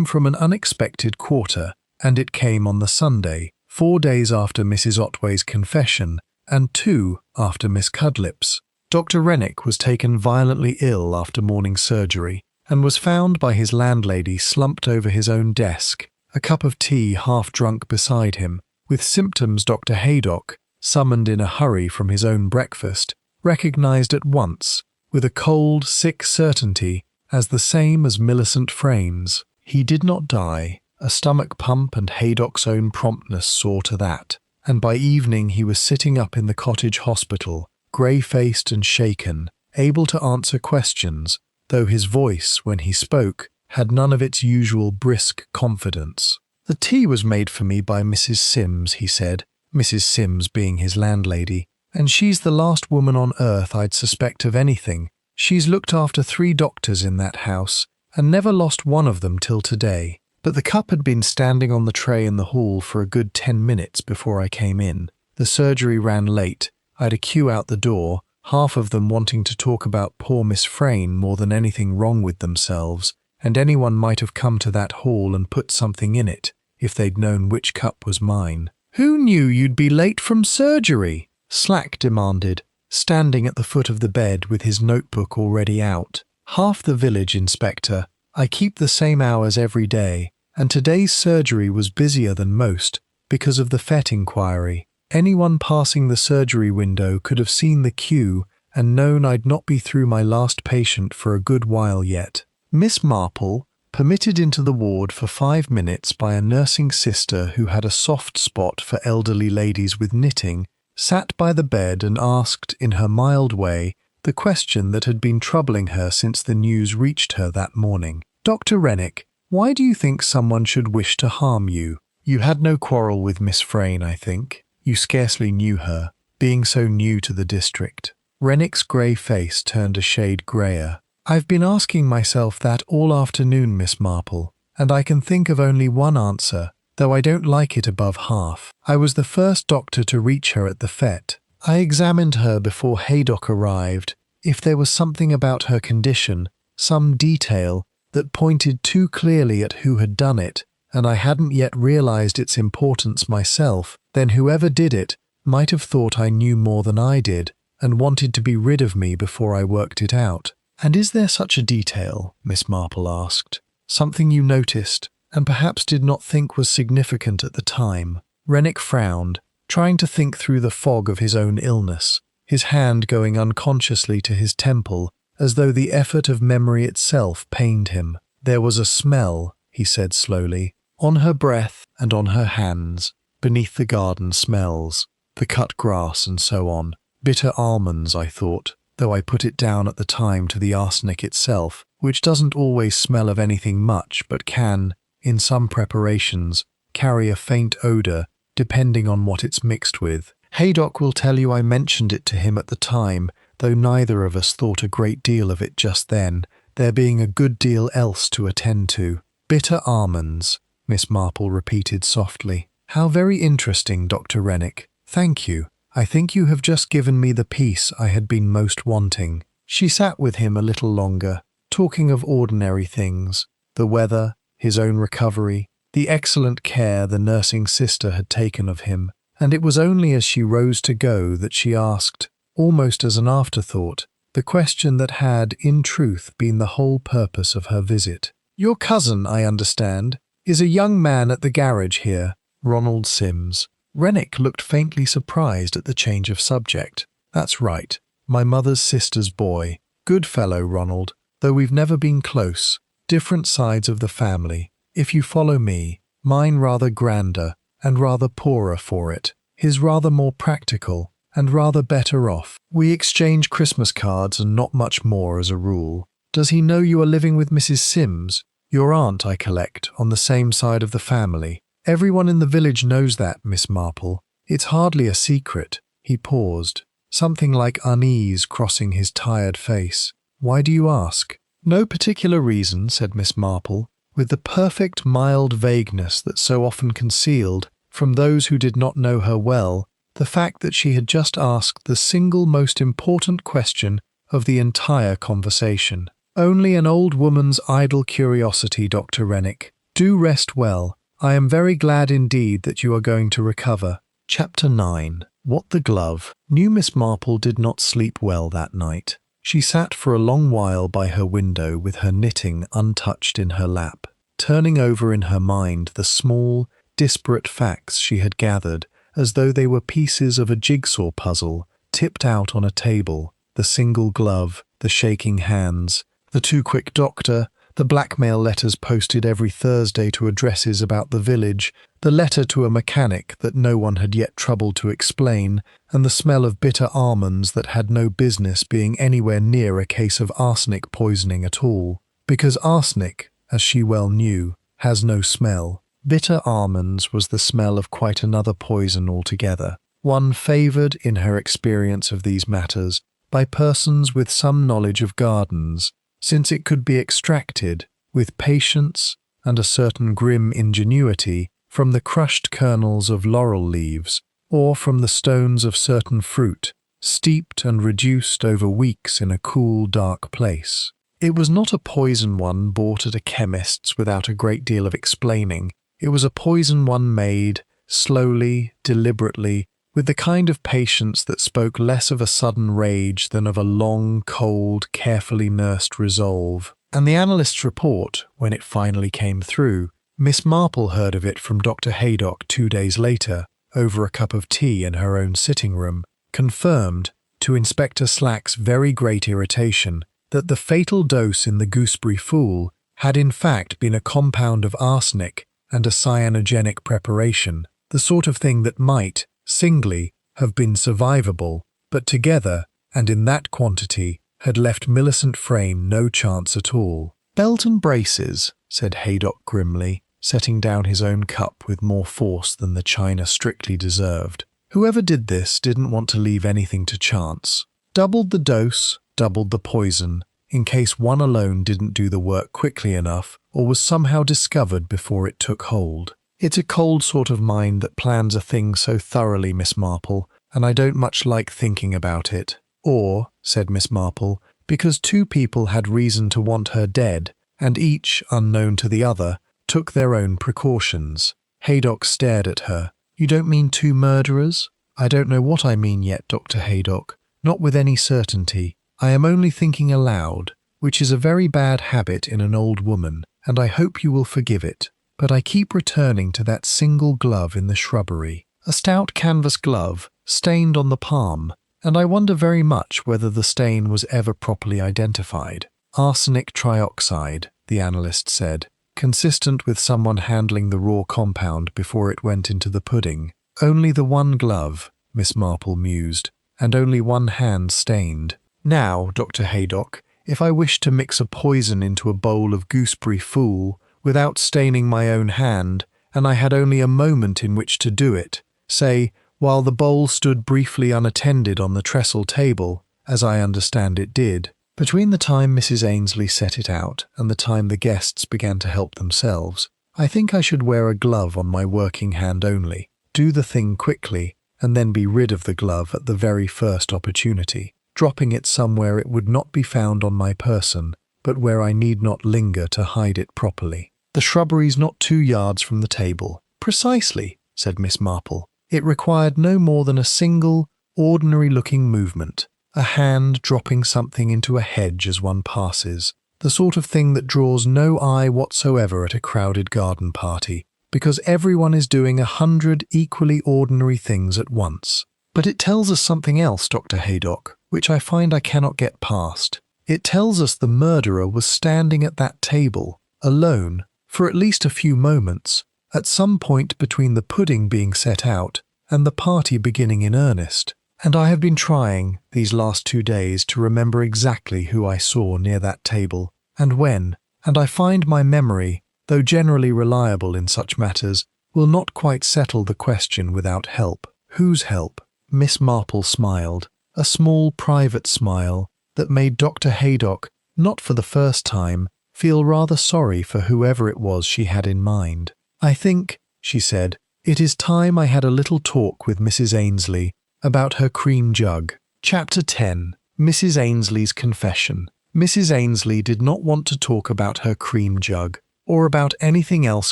from an unexpected quarter, and it came on the Sunday, 4 days after Mrs. Otway's confession, and 2 after Miss Cudlip's. Dr. Rennick was taken violently ill after morning surgery, and was found by his landlady slumped over his own desk, a cup of tea half drunk beside him, with symptoms Dr. Haydock, summoned in a hurry from his own breakfast, recognised at once, with a cold, sick certainty, as the same as Millicent Frane's. He did not die. A stomach pump and Haydock's own promptness saw to that, and by evening he was sitting up in the cottage hospital, grey-faced and shaken, able to answer questions, though his voice, when he spoke, had none of its usual brisk confidence. "The tea was made for me by Mrs. Sims," he said, Mrs. Sims being his landlady, "and she's the last woman on earth I'd suspect of anything. She's looked after 3 doctors in that house, and never lost one of them till today." But the cup had been standing on the tray in the hall for a good 10 minutes before I came in. The surgery ran late. I had a queue out the door, half of them wanting to talk about poor Miss Frayne more than anything wrong with themselves, and anyone might have come to that hall and put something in it, if they'd known which cup was mine. "Who knew you'd be late from surgery?" Slack demanded, standing at the foot of the bed with his notebook already out. "Half the village, Inspector. I keep the same hours every day, and today's surgery was busier than most because of the FET inquiry. Anyone passing the surgery window could have seen the queue and known I'd not be through my last patient for a good while yet." Miss Marple, permitted into the ward for 5 minutes by a nursing sister who had a soft spot for elderly ladies with knitting, sat by the bed and asked, in her mild way, the question that had been troubling her since the news reached her that morning. "Dr. Rennick, why do you think someone should wish to harm you? You had no quarrel with Miss Frayne, I think. You scarcely knew her, being so new to the district." Rennick's grey face turned a shade greyer. "I've been asking myself that all afternoon, Miss Marple, and I can think of only one answer, though I don't like it above half. I was the first doctor to reach her at the FET. I examined her before Haydock arrived. If there was something about her condition, some detail, that pointed too clearly at who had done it, and I hadn't yet realized its importance myself, then whoever did it might have thought I knew more than I did, and wanted to be rid of me before I worked it out." "And is there such a detail?" Miss Marple asked. "Something you noticed, and perhaps did not think was significant at the time?" Rennick frowned, trying to think through the fog of his own illness, his hand going unconsciously to his temple, as though the effort of memory itself pained him. "There was a smell," he said slowly, "on her breath and on her hands, beneath the garden smells, the cut grass and so on. Bitter almonds, I thought, though I put it down at the time to the arsenic itself, which doesn't always smell of anything much but can, in some preparations, carry a faint odour depending on what it's mixed with. Haydock will tell you I mentioned it to him at the time, though neither of us thought a great deal of it just then, there being a good deal else to attend to." "Bitter almonds," Miss Marple repeated softly. "How very interesting, Dr. Rennick. Thank you. I think you have just given me the peace I had been most wanting." She sat with him a little longer, talking of ordinary things, the weather, his own recovery, the excellent care the nursing sister had taken of him, and it was only as she rose to go that she asked, almost as an afterthought, the question that had, in truth, been the whole purpose of her visit. "Your cousin, I understand, is a young man at the garage here, Ronald Sims." Rennick looked faintly surprised at the change of subject. "That's right, my mother's sister's boy. Good fellow, Ronald, though we've never been close. Different sides of the family. If you follow me, mine rather grander and rather poorer for it. His rather more practical and rather better off. We exchange Christmas cards and not much more as a rule. Does he know you are living with Mrs. Sims, your aunt, I collect, on the same side of the family?" "Everyone in the village knows that, Miss Marple. It's hardly a secret." He paused, something like unease crossing his tired face. "Why do you ask?" "No particular reason," said Miss Marple, with the perfect mild vagueness that so often concealed, from those who did not know her well, the fact that she had just asked the single most important question of the entire conversation. "Only an old woman's idle curiosity, Dr. Rennick. Do rest well. I am very glad indeed that you are going to recover." Chapter 9. What the glove? New Miss Marple did not sleep well that night. She sat for a long while by her window with her knitting untouched in her lap, turning over in her mind the small, disparate facts she had gathered as though they were pieces of a jigsaw puzzle tipped out on a table, the single glove, the shaking hands, the too quick doctor, The blackmail letters posted every Thursday to addresses about the village, the letter to a mechanic that no one had yet troubled to explain, and the smell of bitter almonds that had no business being anywhere near a case of arsenic poisoning at all. Because arsenic, as she well knew, has no smell. Bitter almonds was the smell of quite another poison altogether, one favoured in her experience of these matters by persons with some knowledge of gardens, since it could be extracted, with patience and a certain grim ingenuity, from the crushed kernels of laurel leaves, or from the stones of certain fruit, steeped and reduced over weeks in a cool, dark place. It was not a poison one bought at a chemist's without a great deal of explaining. It was a poison one made, slowly, deliberately, with the kind of patience that spoke less of a sudden rage than of a long, cold, carefully nursed resolve. And the analyst's report, when it finally came through, Miss Marple heard of it from Dr. Haydock 2 days later, over a cup of tea in her own sitting room, confirmed, to Inspector Slack's very great irritation, that the fatal dose in the Gooseberry Fool had in fact been a compound of arsenic and a cyanogenic preparation, the sort of thing that might, singly, have been survivable, but together, and in that quantity, had left Millicent Frame no chance at all. "Belt and braces," said Haydock grimly, setting down his own cup with more force than the china strictly deserved. Whoever did this didn't want to leave anything to chance. Doubled the dose, doubled the poison, in case one alone didn't do the work quickly enough or was somehow discovered before it took hold. "It's a cold sort of mind that plans a thing so thoroughly, Miss Marple, and I don't much like thinking about it. Or," said Miss Marple, "because 2 people had reason to want her dead, and each, unknown to the other, took their own precautions." Haydock stared at her. "You don't mean 2 murderers?" "I don't know what I mean yet, Dr. Haydock, not with any certainty. I am only thinking aloud, which is a very bad habit in an old woman, and I hope you will forgive it. But I keep returning to that single glove in the shrubbery. A stout canvas glove, stained on the palm, and I wonder very much whether the stain was ever properly identified. Arsenic trioxide, the analyst said, consistent with someone handling the raw compound before it went into the pudding. Only the one glove, Miss Marple mused, and only one hand stained. Now, Dr. Haydock, if I wished to mix a poison into a bowl of Gooseberry Fool without staining my own hand, and I had only a moment in which to do it, say, while the bowl stood briefly unattended on the trestle table, as I understand it did, between the time Mrs. Ainsley set it out and the time the guests began to help themselves, I think I should wear a glove on my working hand only, do the thing quickly, and then be rid of the glove at the very first opportunity, dropping it somewhere it would not be found on my person, but where I need not linger to hide it properly. The shrubbery's not 2 yards from the table. Precisely, said Miss Marple. It required no more than a single, ordinary-looking movement, a hand dropping something into a hedge as one passes, the sort of thing that draws no eye whatsoever at a crowded garden party, because everyone is doing 100 equally ordinary things at once. But it tells us something else, Dr. Haydock, which I find I cannot get past. It tells us the murderer was standing at that table, alone, for at least a few moments, at some point between the pudding being set out and the party beginning in earnest. And I have been trying, these last 2 days, to remember exactly who I saw near that table, and when, and I find my memory, though generally reliable in such matters, will not quite settle the question without help. Whose help? Miss Marple smiled, a small private smile that made Dr. Haydock, not for the first time, feel rather sorry for whoever it was she had in mind. "I think," she said, "it is time I had a little talk with Mrs. Ainsley about her cream jug." Chapter 10. Mrs. Ainsley's Confession. Mrs. Ainsley did not want to talk about her cream jug, or about anything else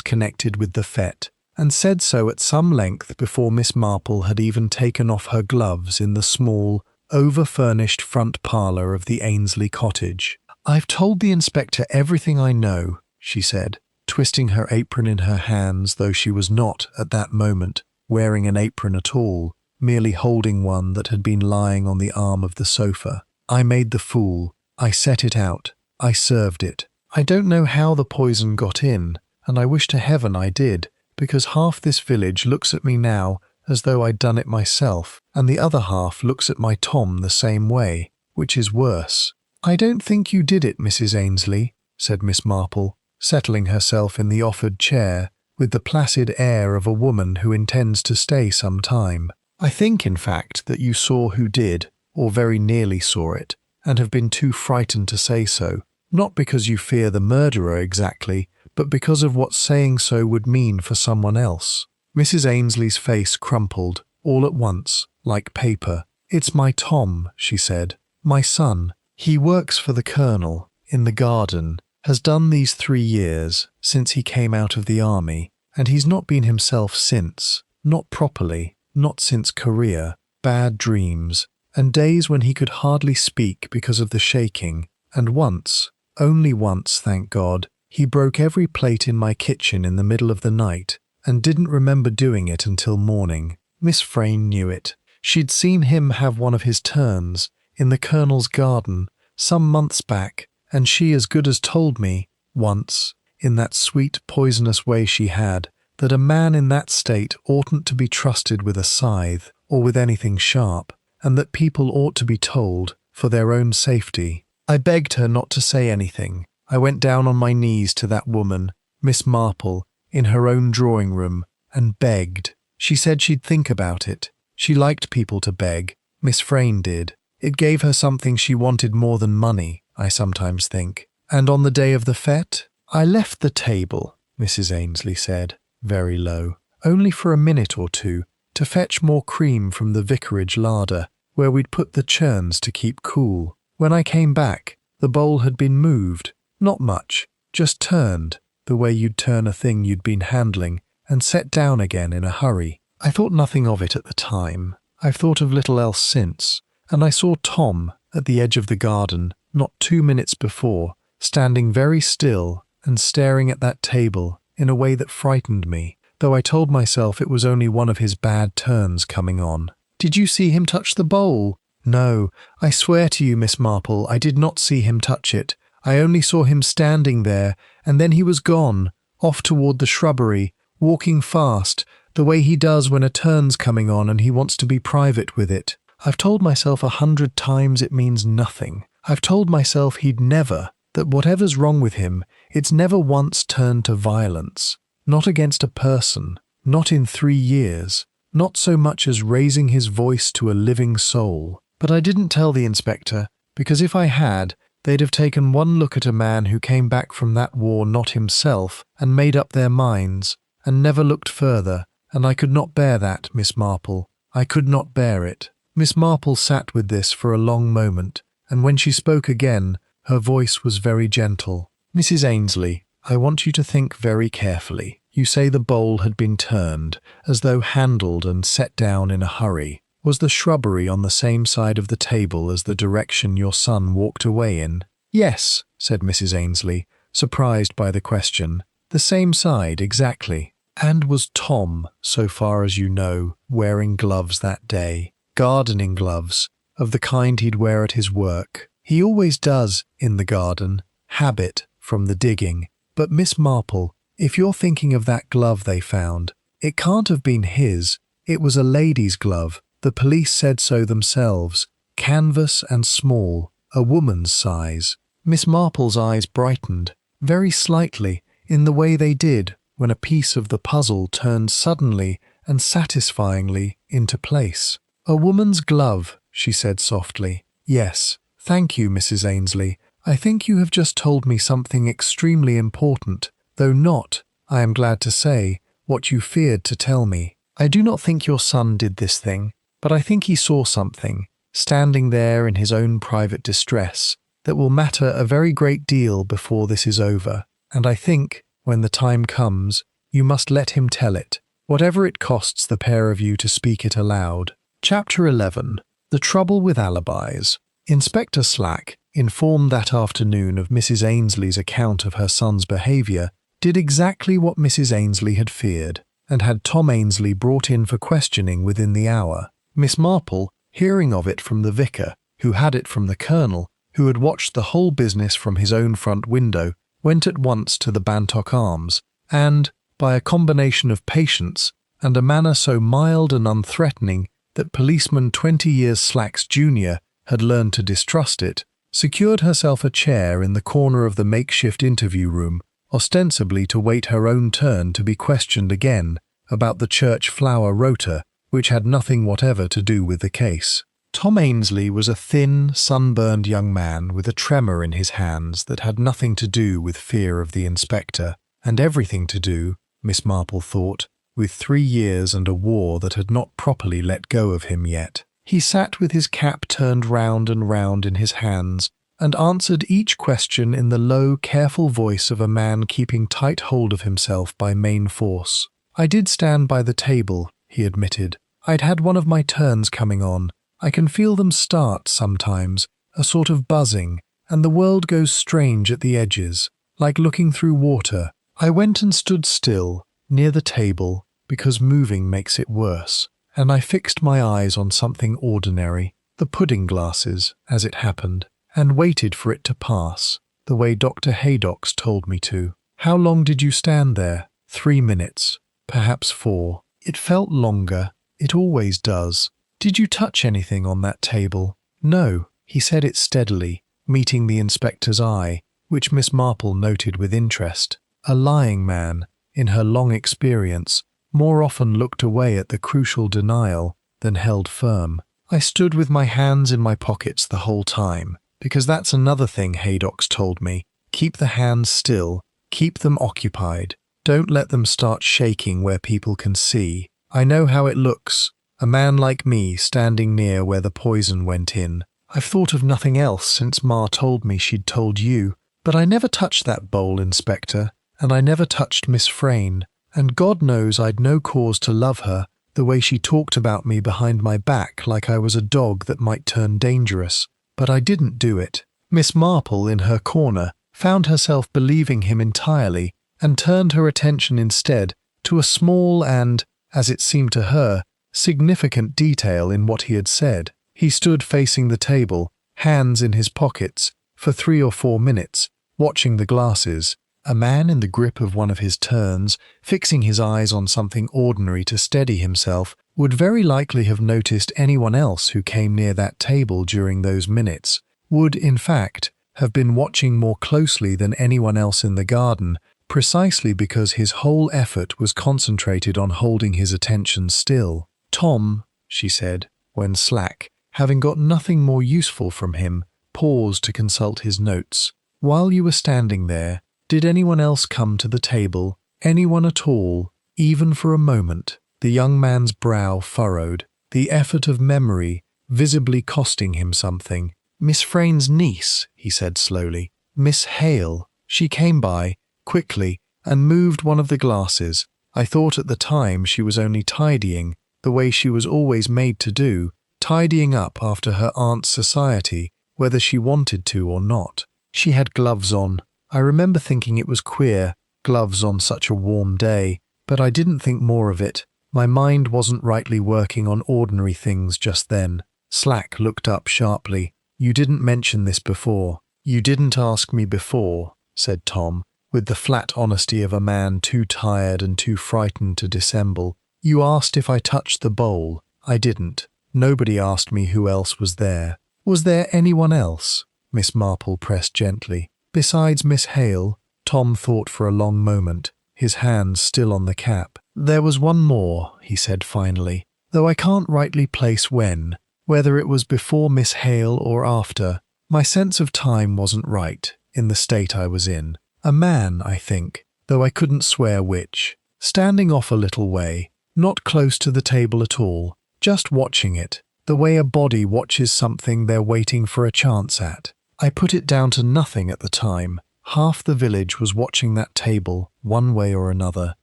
connected with the fete, and said so at some length before Miss Marple had even taken off her gloves in the small, over-furnished front parlour of the Ainsley cottage. "I've told the inspector everything I know," she said, twisting her apron in her hands, though she was not, at that moment, wearing an apron at all, merely holding one that had been lying on the arm of the sofa. "I made the fool. I set it out. I served it. I don't know how the poison got in, and I wish to heaven I did, because half this village looks at me now as though I'd done it myself, and the other half looks at my Tom the same way, which is worse. I don't think you did it, Mrs. Ainsley, said Miss Marple, settling herself in the offered chair with the placid air of a woman who intends to stay some time. I think, in fact, that you saw who did, or very nearly saw it, and have been too frightened to say so, not because you fear the murderer exactly, but because of what saying so would mean for someone else. Mrs. Ainsley's face crumpled, all at once, like paper. It's my Tom, she said. My son. He works for the Colonel, in the garden, has done these 3 years, since he came out of the army, and he's not been himself since, not properly, not since Korea, bad dreams, and days when he could hardly speak because of the shaking, and once, only once, thank God, he broke every plate in my kitchen in the middle of the night, and didn't remember doing it until morning. Miss Frayne knew it. She'd seen him have one of his turns, in the Colonel's garden, some months back, and she as good as told me, once, in that sweet poisonous way she had, that a man in that state oughtn't to be trusted with a scythe, or with anything sharp, and that people ought to be told, for their own safety. I begged her not to say anything. I went down on my knees to that woman, Miss Marple, in her own drawing-room, and begged. She said she'd think about it. She liked people to beg. Miss Frayne did. It gave her something she wanted more than money, I sometimes think. And on the day of the fête, I left the table, Mrs. Ainsley said, very low, only for a minute or two, to fetch more cream from the vicarage larder, where we'd put the churns to keep cool. When I came back, the bowl had been moved. Not much, just turned, the way you'd turn a thing you'd been handling, and set down again in a hurry. I thought nothing of it at the time. I've thought of little else since, and I saw Tom at the edge of the garden, not 2 minutes before, standing very still and staring at that table in a way that frightened me, though I told myself it was only one of his bad turns coming on. Did you see him touch the bowl? No, I swear to you, Miss Marple, I did not see him touch it. I only saw him standing there, and then he was gone, off toward the shrubbery, walking fast, the way he does when a turn's coming on and he wants to be private with it. I've told myself 100 times it means nothing. I've told myself he'd never, that whatever's wrong with him, it's never once turned to violence. Not against a person, not in 3 years, not so much as raising his voice to a living soul. But I didn't tell the inspector, because if I had, they'd have taken one look at a man who came back from that war not himself, and made up their minds, and never looked further, and I could not bear that, Miss Marple. I could not bear it. Miss Marple sat with this for a long moment, and when she spoke again, her voice was very gentle. Mrs. Ainsley, I want you to think very carefully. You say the bowl had been turned, as though handled and set down in a hurry. Was the shrubbery on the same side of the table as the direction your son walked away in? Yes, said Mrs. Ainsley, surprised by the question. The same side, exactly. And was Tom, so far as you know, wearing gloves that day? Gardening gloves, of the kind he'd wear at his work. He always does, in the garden. Habit, from the digging. But Miss Marple, if you're thinking of that glove they found, it can't have been his. It was a lady's glove. The police said so themselves. Canvas and small, a woman's size. Miss Marple's eyes brightened, very slightly, in the way they did when a piece of the puzzle turned suddenly and satisfyingly into place. A woman's glove, she said softly. Yes, thank you, Mrs. Ainsley. I think you have just told me something extremely important, though not, I am glad to say, what you feared to tell me. I do not think your son did this thing, but I think he saw something, standing there in his own private distress, that will matter a very great deal before this is over, and I think, when the time comes, you must let him tell it, whatever it costs the pair of you to speak it aloud. Chapter 11. The Trouble with Alibis. Inspector Slack, informed that afternoon of Mrs. Ainsley's account of her son's behaviour, did exactly what Mrs. Ainsley had feared, and had Tom Ainsley brought in for questioning within the hour. Miss Marple, hearing of it from the vicar, who had it from the Colonel, who had watched the whole business from his own front window, went at once to the Bantock Arms, and, by a combination of patience and a manner so mild and unthreatening that policeman 20 years Slack's junior had learned to distrust it, secured herself a chair in the corner of the makeshift interview room, ostensibly to wait her own turn to be questioned again about the church flower rota, which had nothing whatever to do with the case. Tom Ainsley was a thin, sunburned young man with a tremor in his hands that had nothing to do with fear of the inspector, and everything to do, Miss Marple thought, with 3 years and a war that had not properly let go of him yet. He sat with his cap turned round and round in his hands, and answered each question in the low, careful voice of a man keeping tight hold of himself by main force. "I did stand by the table," he admitted. "I'd had one of my turns coming on. I can feel them start sometimes, a sort of buzzing, and the world goes strange at the edges, like looking through water. I went and stood still, near the table, because moving makes it worse, and I fixed my eyes on something ordinary, the pudding glasses, as it happened, and waited for it to pass, the way Dr. Haydock's told me to." "How long did you stand there?" 3 minutes, perhaps 4. "It felt longer. It always does. Did you touch anything on that table?" "No." He said it steadily, meeting the inspector's eye, which Miss Marple noted with interest. A lying man, in her long experience, more often looked away at the crucial denial than held firm. "I stood with my hands in my pockets the whole time, because that's another thing Haydock's told me. Keep the hands still, keep them occupied. Don't let them start shaking where people can see. I know how it looks, a man like me standing near where the poison went in. I've thought of nothing else since Ma told me she'd told you. But I never touched that bowl, Inspector, and I never touched Miss Frayne, and God knows I'd no cause to love her, the way she talked about me behind my back like I was a dog that might turn dangerous. But I didn't do it." Miss Marple, in her corner, found herself believing him entirely, and turned her attention instead to a small and, as it seemed to her, significant detail in what he had said. He stood facing the table, hands in his pockets, for 3 or 4 minutes, watching the glasses. A man in the grip of one of his turns, fixing his eyes on something ordinary to steady himself, would very likely have noticed anyone else who came near that table during those minutes, would, in fact, have been watching more closely than anyone else in the garden, precisely because his whole effort was concentrated on holding his attention still. "Tom," she said, when Slack, having got nothing more useful from him, paused to consult his notes. "While you were standing there, did anyone else come to the table? Anyone at all, even for a moment?" The young man's brow furrowed, the effort of memory visibly costing him something. "Miss Frayne's niece," he said slowly. "Miss Hale. She came by, quickly, and moved one of the glasses. I thought at the time she was only tidying, the way she was always made to do, tidying up after her aunt's society, whether she wanted to or not. She had gloves on. I remember thinking it was queer, gloves on such a warm day, but I didn't think more of it. My mind wasn't rightly working on ordinary things just then." Slack looked up sharply. "You didn't mention this before." "You didn't ask me before," said Tom, with the flat honesty of a man too tired and too frightened to dissemble. "You asked if I touched the bowl. I didn't. Nobody asked me who else was there." "Was there anyone else?" Miss Marple pressed gently. "Besides Miss Hale?" Tom thought for a long moment, his hands still on the cap. "There was one more," he said finally, "though I can't rightly place when, whether it was before Miss Hale or after. My sense of time wasn't right, in the state I was in. A man, I think, though I couldn't swear which. Standing off a little way, not close to the table at all, just watching it, the way a body watches something they're waiting for a chance at. I put it down to nothing at the time. Half the village was watching that table, one way or another,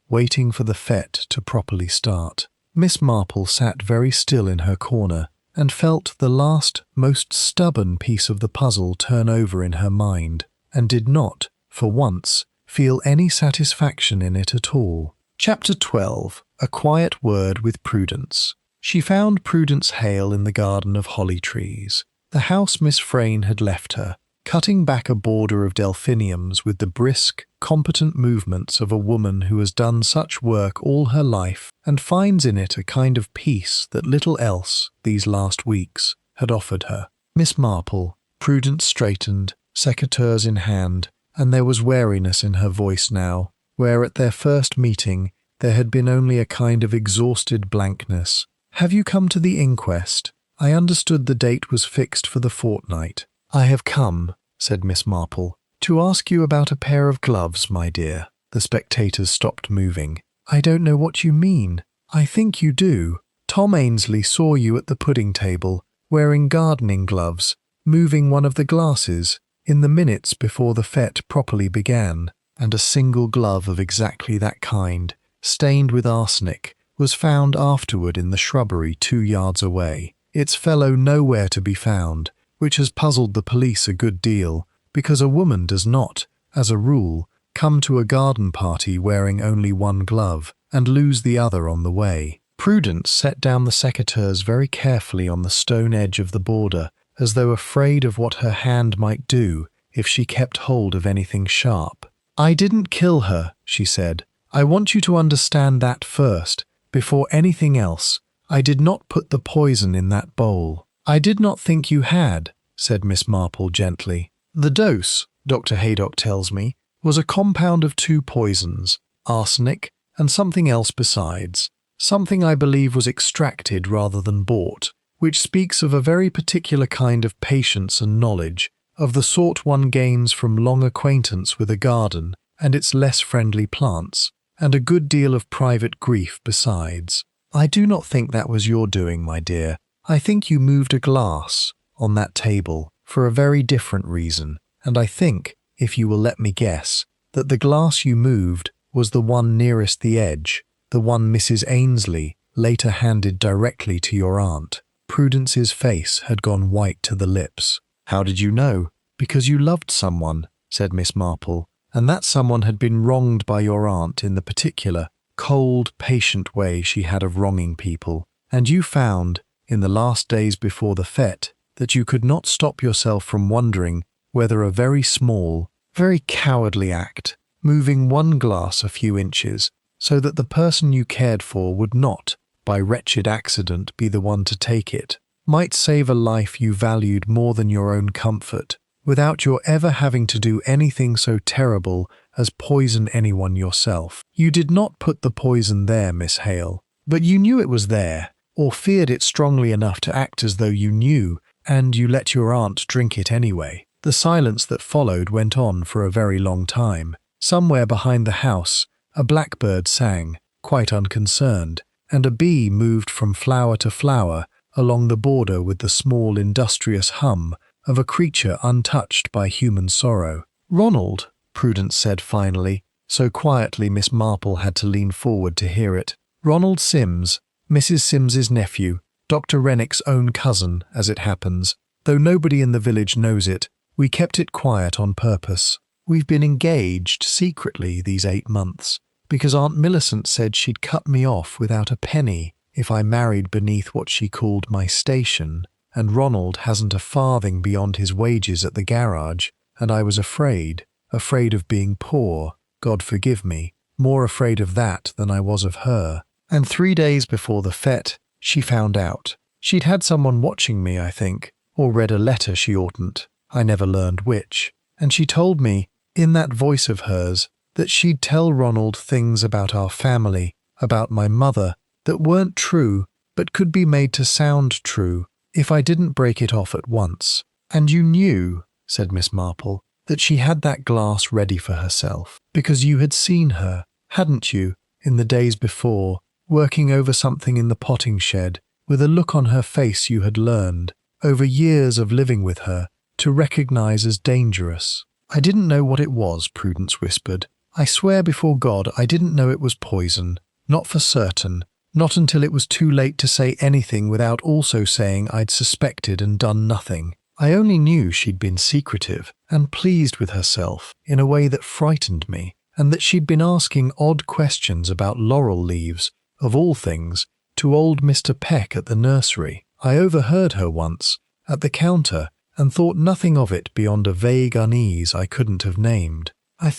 waiting for the fete to properly start." Miss Marple sat very still in her corner, and felt the last, most stubborn piece of the puzzle turn over in her mind, and did not, for once, feel any satisfaction in it at all. Chapter 12. A Quiet Word with Prudence. She found Prudence Hale in the garden of holly trees, the house Miss Frayne had left her, cutting back a border of delphiniums with the brisk, competent movements of a woman who has done such work all her life and finds in it a kind of peace that little else, these last weeks, had offered her. Miss Marple, Prudence straightened, secateurs in hand, and there was wariness in her voice now, where at their first meeting there had been only a kind of exhausted blankness. "Have you come to the inquest? I understood the date was fixed for the fortnight." "I have come," said Miss Marple, "to ask you about a pair of gloves, my dear." The spectators stopped moving. "I don't know what you mean." "I think you do. Tom Ainsley saw you at the pudding table, wearing gardening gloves, moving one of the glasses, in the minutes before the fête properly began, and a single glove of exactly that kind, stained with arsenic, was found afterward in the shrubbery 2 yards away. Its fellow nowhere to be found, which has puzzled the police a good deal, because a woman does not, as a rule, come to a garden party wearing only one glove, and lose the other on the way. Prudence set down the secateurs very carefully on the stone edge of the border, as though afraid of what her hand might do if she kept hold of anything sharp. "I didn't kill her," she said. "I want you to understand that first, before anything else. I did not put the poison in that bowl." "I did not think you had," said Miss Marple gently. "The dose, Dr. Haydock tells me, was a compound of 2 poisons, arsenic and something else besides. Something I believe was extracted rather than bought, which speaks of a very particular kind of patience and knowledge, of the sort one gains from long acquaintance with a garden and its less friendly plants, and a good deal of private grief besides. I do not think that was your doing, my dear. I think you moved a glass on that table for a very different reason, and I think, if you will let me guess, that the glass you moved was the one nearest the edge, the one Mrs. Ainsley later handed directly to your aunt." Prudence's face had gone white to the lips. "How did you know?" "Because you loved someone," said Miss Marple, "and that someone had been wronged by your aunt in the particular, cold, patient way she had of wronging people, and you found, in the last days before the fête, that you could not stop yourself from wondering whether a very small, very cowardly act, moving one glass a few inches, so that the person you cared for would not, by wretched accident, be the one to take it, might save a life you valued more than your own comfort, without your ever having to do anything so terrible as poison anyone yourself. You did not put the poison there, Miss Hale, but you knew it was there, or feared it strongly enough to act as though you knew, and you let your aunt drink it anyway." The silence that followed went on for a very long time. Somewhere behind the house, a blackbird sang, quite unconcerned, and a bee moved from flower to flower along the border with the small industrious hum of a creature untouched by human sorrow. "Ronald," Prudence said finally, so quietly Miss Marple had to lean forward to hear it. "Ronald Sims, Mrs. Sims's nephew, Dr. Rennick's own cousin, as it happens. Though nobody in the village knows it, we kept it quiet on purpose. We've been engaged secretly these 8 months, because Aunt Millicent said she'd cut me off without a penny if I married beneath what she called my station, and Ronald hasn't a farthing beyond his wages at the garage, and I was afraid of being poor, God forgive me, more afraid of that than I was of her. And 3 days before the fête, she found out. She'd had someone watching me, I think, or read a letter she oughtn't. I never learned which. And she told me, in that voice of hers, that she'd tell Ronald things about our family, about my mother, that weren't true, but could be made to sound true, if I didn't break it off at once. And you knew," said Miss Marple, "that she had that glass ready for herself, because you had seen her, hadn't you, in the days before, working over something in the potting shed, with a look on her face you had learned, over years of living with her, to recognize as dangerous." "I didn't know what it was," Prudence whispered. "I swear before God I didn't know it was poison. Not for certain. Not until it was too late to say anything without also saying I'd suspected and done nothing. I only knew she'd been secretive and pleased with herself in a way that frightened me, and that she'd been asking odd questions about laurel leaves, of all things, to old Mr. Peck at the nursery. I overheard her once, at the counter, and thought nothing of it beyond a vague unease I couldn't have named. I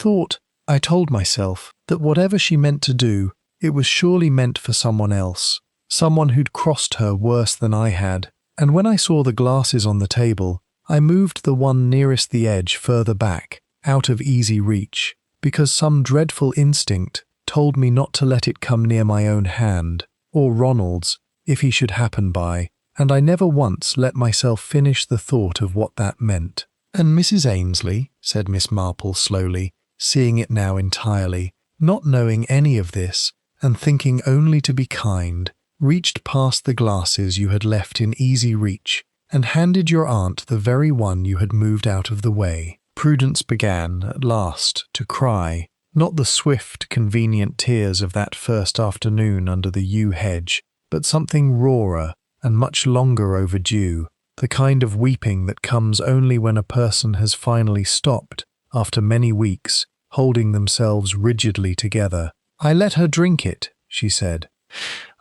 told myself, that whatever she meant to do, it was surely meant for someone else, someone who'd crossed her worse than I had. And when I saw the glasses on the table, I moved the one nearest the edge further back, out of easy reach, because some dreadful instinct told me not to let it come near my own hand, or Ronald's, if he should happen by, and I never once let myself finish the thought of what that meant. "And Mrs. Ainsley," said Miss Marple slowly, seeing it now entirely, not knowing any of this, and thinking only to be kind, reached past the glasses you had left in easy reach, and handed your aunt the very one you had moved out of the way. Prudence began, at last, to cry, not the swift, convenient tears of that first afternoon under the yew hedge, but something rawer and much longer overdue, the kind of weeping that comes only when a person has finally stopped, after many weeks, holding themselves rigidly together. "I let her drink it," she said.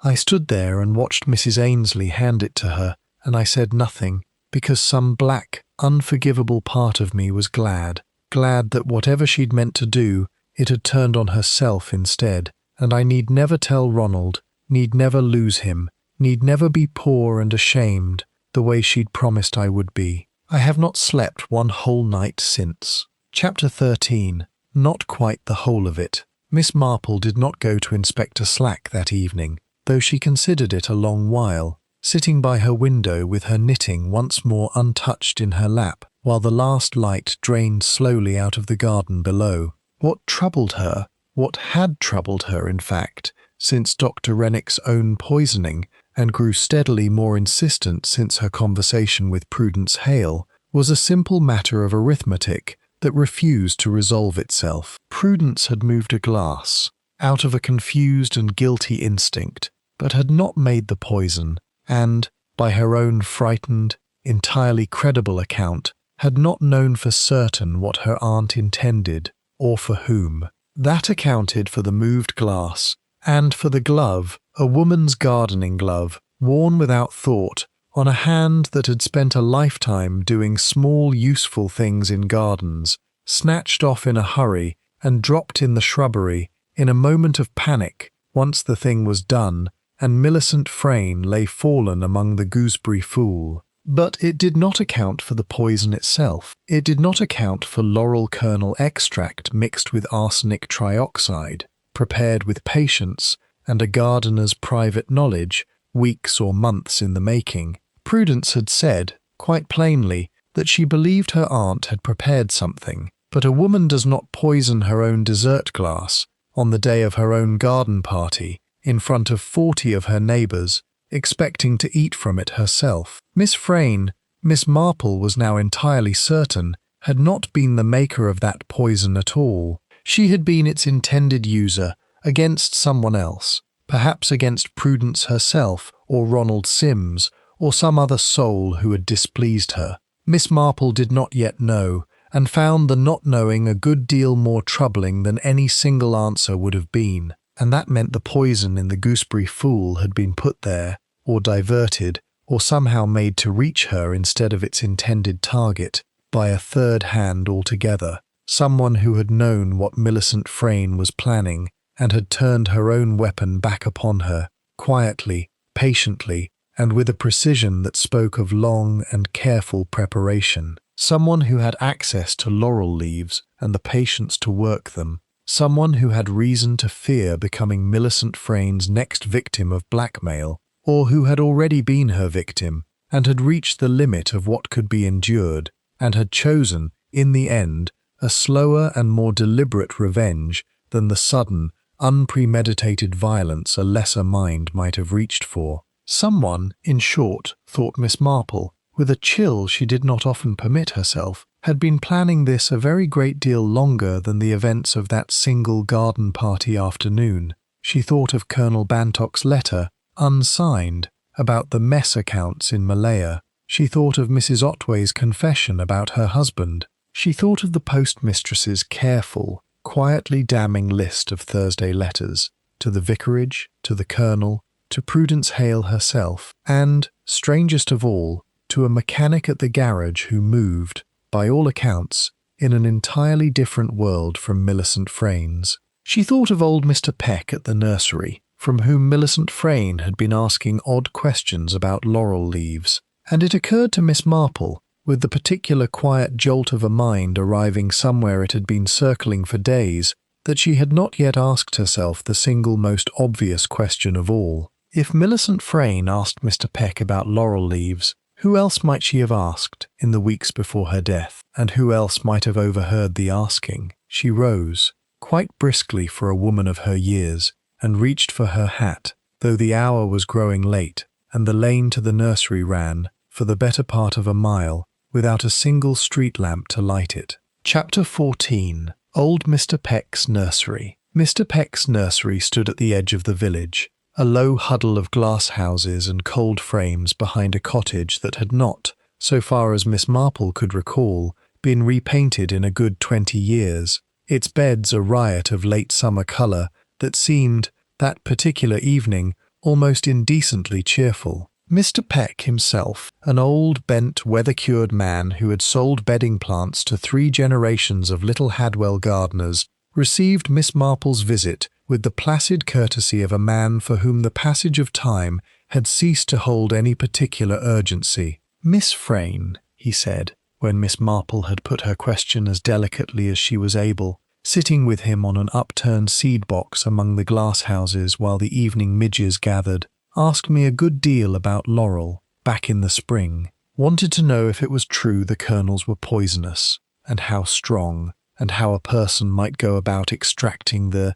"I stood there and watched Mrs. Ainsley hand it to her, and I said nothing, because some black, unforgivable part of me was glad that whatever she'd meant to do, it had turned on herself instead, and I need never tell Ronald, need never lose him, need never be poor and ashamed, the way she'd promised I would be. I have not slept one whole night since." Chapter 13. Not quite the whole of it. Miss Marple did not go to Inspector Slack that evening, though she considered it a long while, sitting by her window with her knitting once more untouched in her lap, while the last light drained slowly out of the garden below. What troubled her, what had troubled her in fact, since Dr. Rennick's own poisoning, and grew steadily more insistent since her conversation with Prudence Hale, was a simple matter of arithmetic that refused to resolve itself. Prudence had moved a glass, out of a confused and guilty instinct, but had not made the poison, and, by her own frightened, entirely credible account, had not known for certain what her aunt intended, or for whom. That accounted for the moved glass, and for the glove, a woman's gardening glove, worn without thought, on a hand that had spent a lifetime doing small useful things in gardens, snatched off in a hurry and dropped in the shrubbery in a moment of panic once the thing was done, and Millicent Frayne lay fallen among the gooseberry fool. But it did not account for the poison itself. It did not account for laurel kernel extract mixed with arsenic trioxide, prepared with patience and a gardener's private knowledge, weeks or months in the making. Prudence had said, quite plainly, that she believed her aunt had prepared something, but a woman does not poison her own dessert glass on the day of her own garden party in front of 40 of her neighbours, expecting to eat from it herself. Miss Frayne, Miss Marple was now entirely certain, had not been the maker of that poison at all. She had been its intended user, against someone else, perhaps against Prudence herself, or Ronald Sims, or some other soul who had displeased her. Miss Marple did not yet know, and found the not knowing a good deal more troubling than any single answer would have been, and that meant the poison in the gooseberry fool had been put there, or diverted, or somehow made to reach her instead of its intended target, by a third hand altogether, someone who had known what Millicent Frayne was planning, and had turned her own weapon back upon her, quietly, patiently, and with a precision that spoke of long and careful preparation. Someone who had access to laurel leaves and the patience to work them. Someone who had reason to fear becoming Millicent Frayne's next victim of blackmail, or who had already been her victim, and had reached the limit of what could be endured, and had chosen, in the end, a slower and more deliberate revenge than the sudden, unpremeditated violence a lesser mind might have reached for. Someone, in short, thought Miss Marple, with a chill she did not often permit herself, had been planning this a very great deal longer than the events of that single garden party afternoon. She thought of Colonel Bantock's letter, unsigned, about the mess accounts in Malaya. She thought of Mrs. Otway's confession about her husband. She thought of the postmistress's careful, quietly damning list of Thursday letters, to the vicarage, to the Colonel, to Prudence Hale herself, and, strangest of all, to a mechanic at the garage who moved, by all accounts, in an entirely different world from Millicent Frayn's. She thought of old Mr. Peck at the nursery, from whom Millicent Frayne had been asking odd questions about laurel leaves, and it occurred to Miss Marple, with the particular quiet jolt of a mind arriving somewhere it had been circling for days, that she had not yet asked herself the single most obvious question of all. If Millicent Frayne asked Mr. Peck about laurel leaves, who else might she have asked in the weeks before her death, and who else might have overheard the asking? She rose, quite briskly for a woman of her years, and reached for her hat, though the hour was growing late, and the lane to the nursery ran, for the better part of a mile, without a single street lamp to light it. Chapter 14. Old Mr. Peck's Nursery. Mr. Peck's nursery stood at the edge of the village, a low huddle of glass houses and cold frames behind a cottage that had not, so far as Miss Marple could recall, been repainted in a good 20 years, its beds a riot of late summer colour that seemed, that particular evening, almost indecently cheerful. Mr. Peck himself, an old, bent, weather-cured man who had sold bedding plants to 3 generations of little Hadwell gardeners, received Miss Marple's visit with the placid courtesy of a man for whom the passage of time had ceased to hold any particular urgency. "Miss Frayne," he said, when Miss Marple had put her question as delicately as she was able, sitting with him on an upturned seed box among the glass houses while the evening midges gathered, "asked me a good deal about laurel, back in the spring. Wanted to know if it was true the kernels were poisonous, and how strong, and how a person might go about extracting the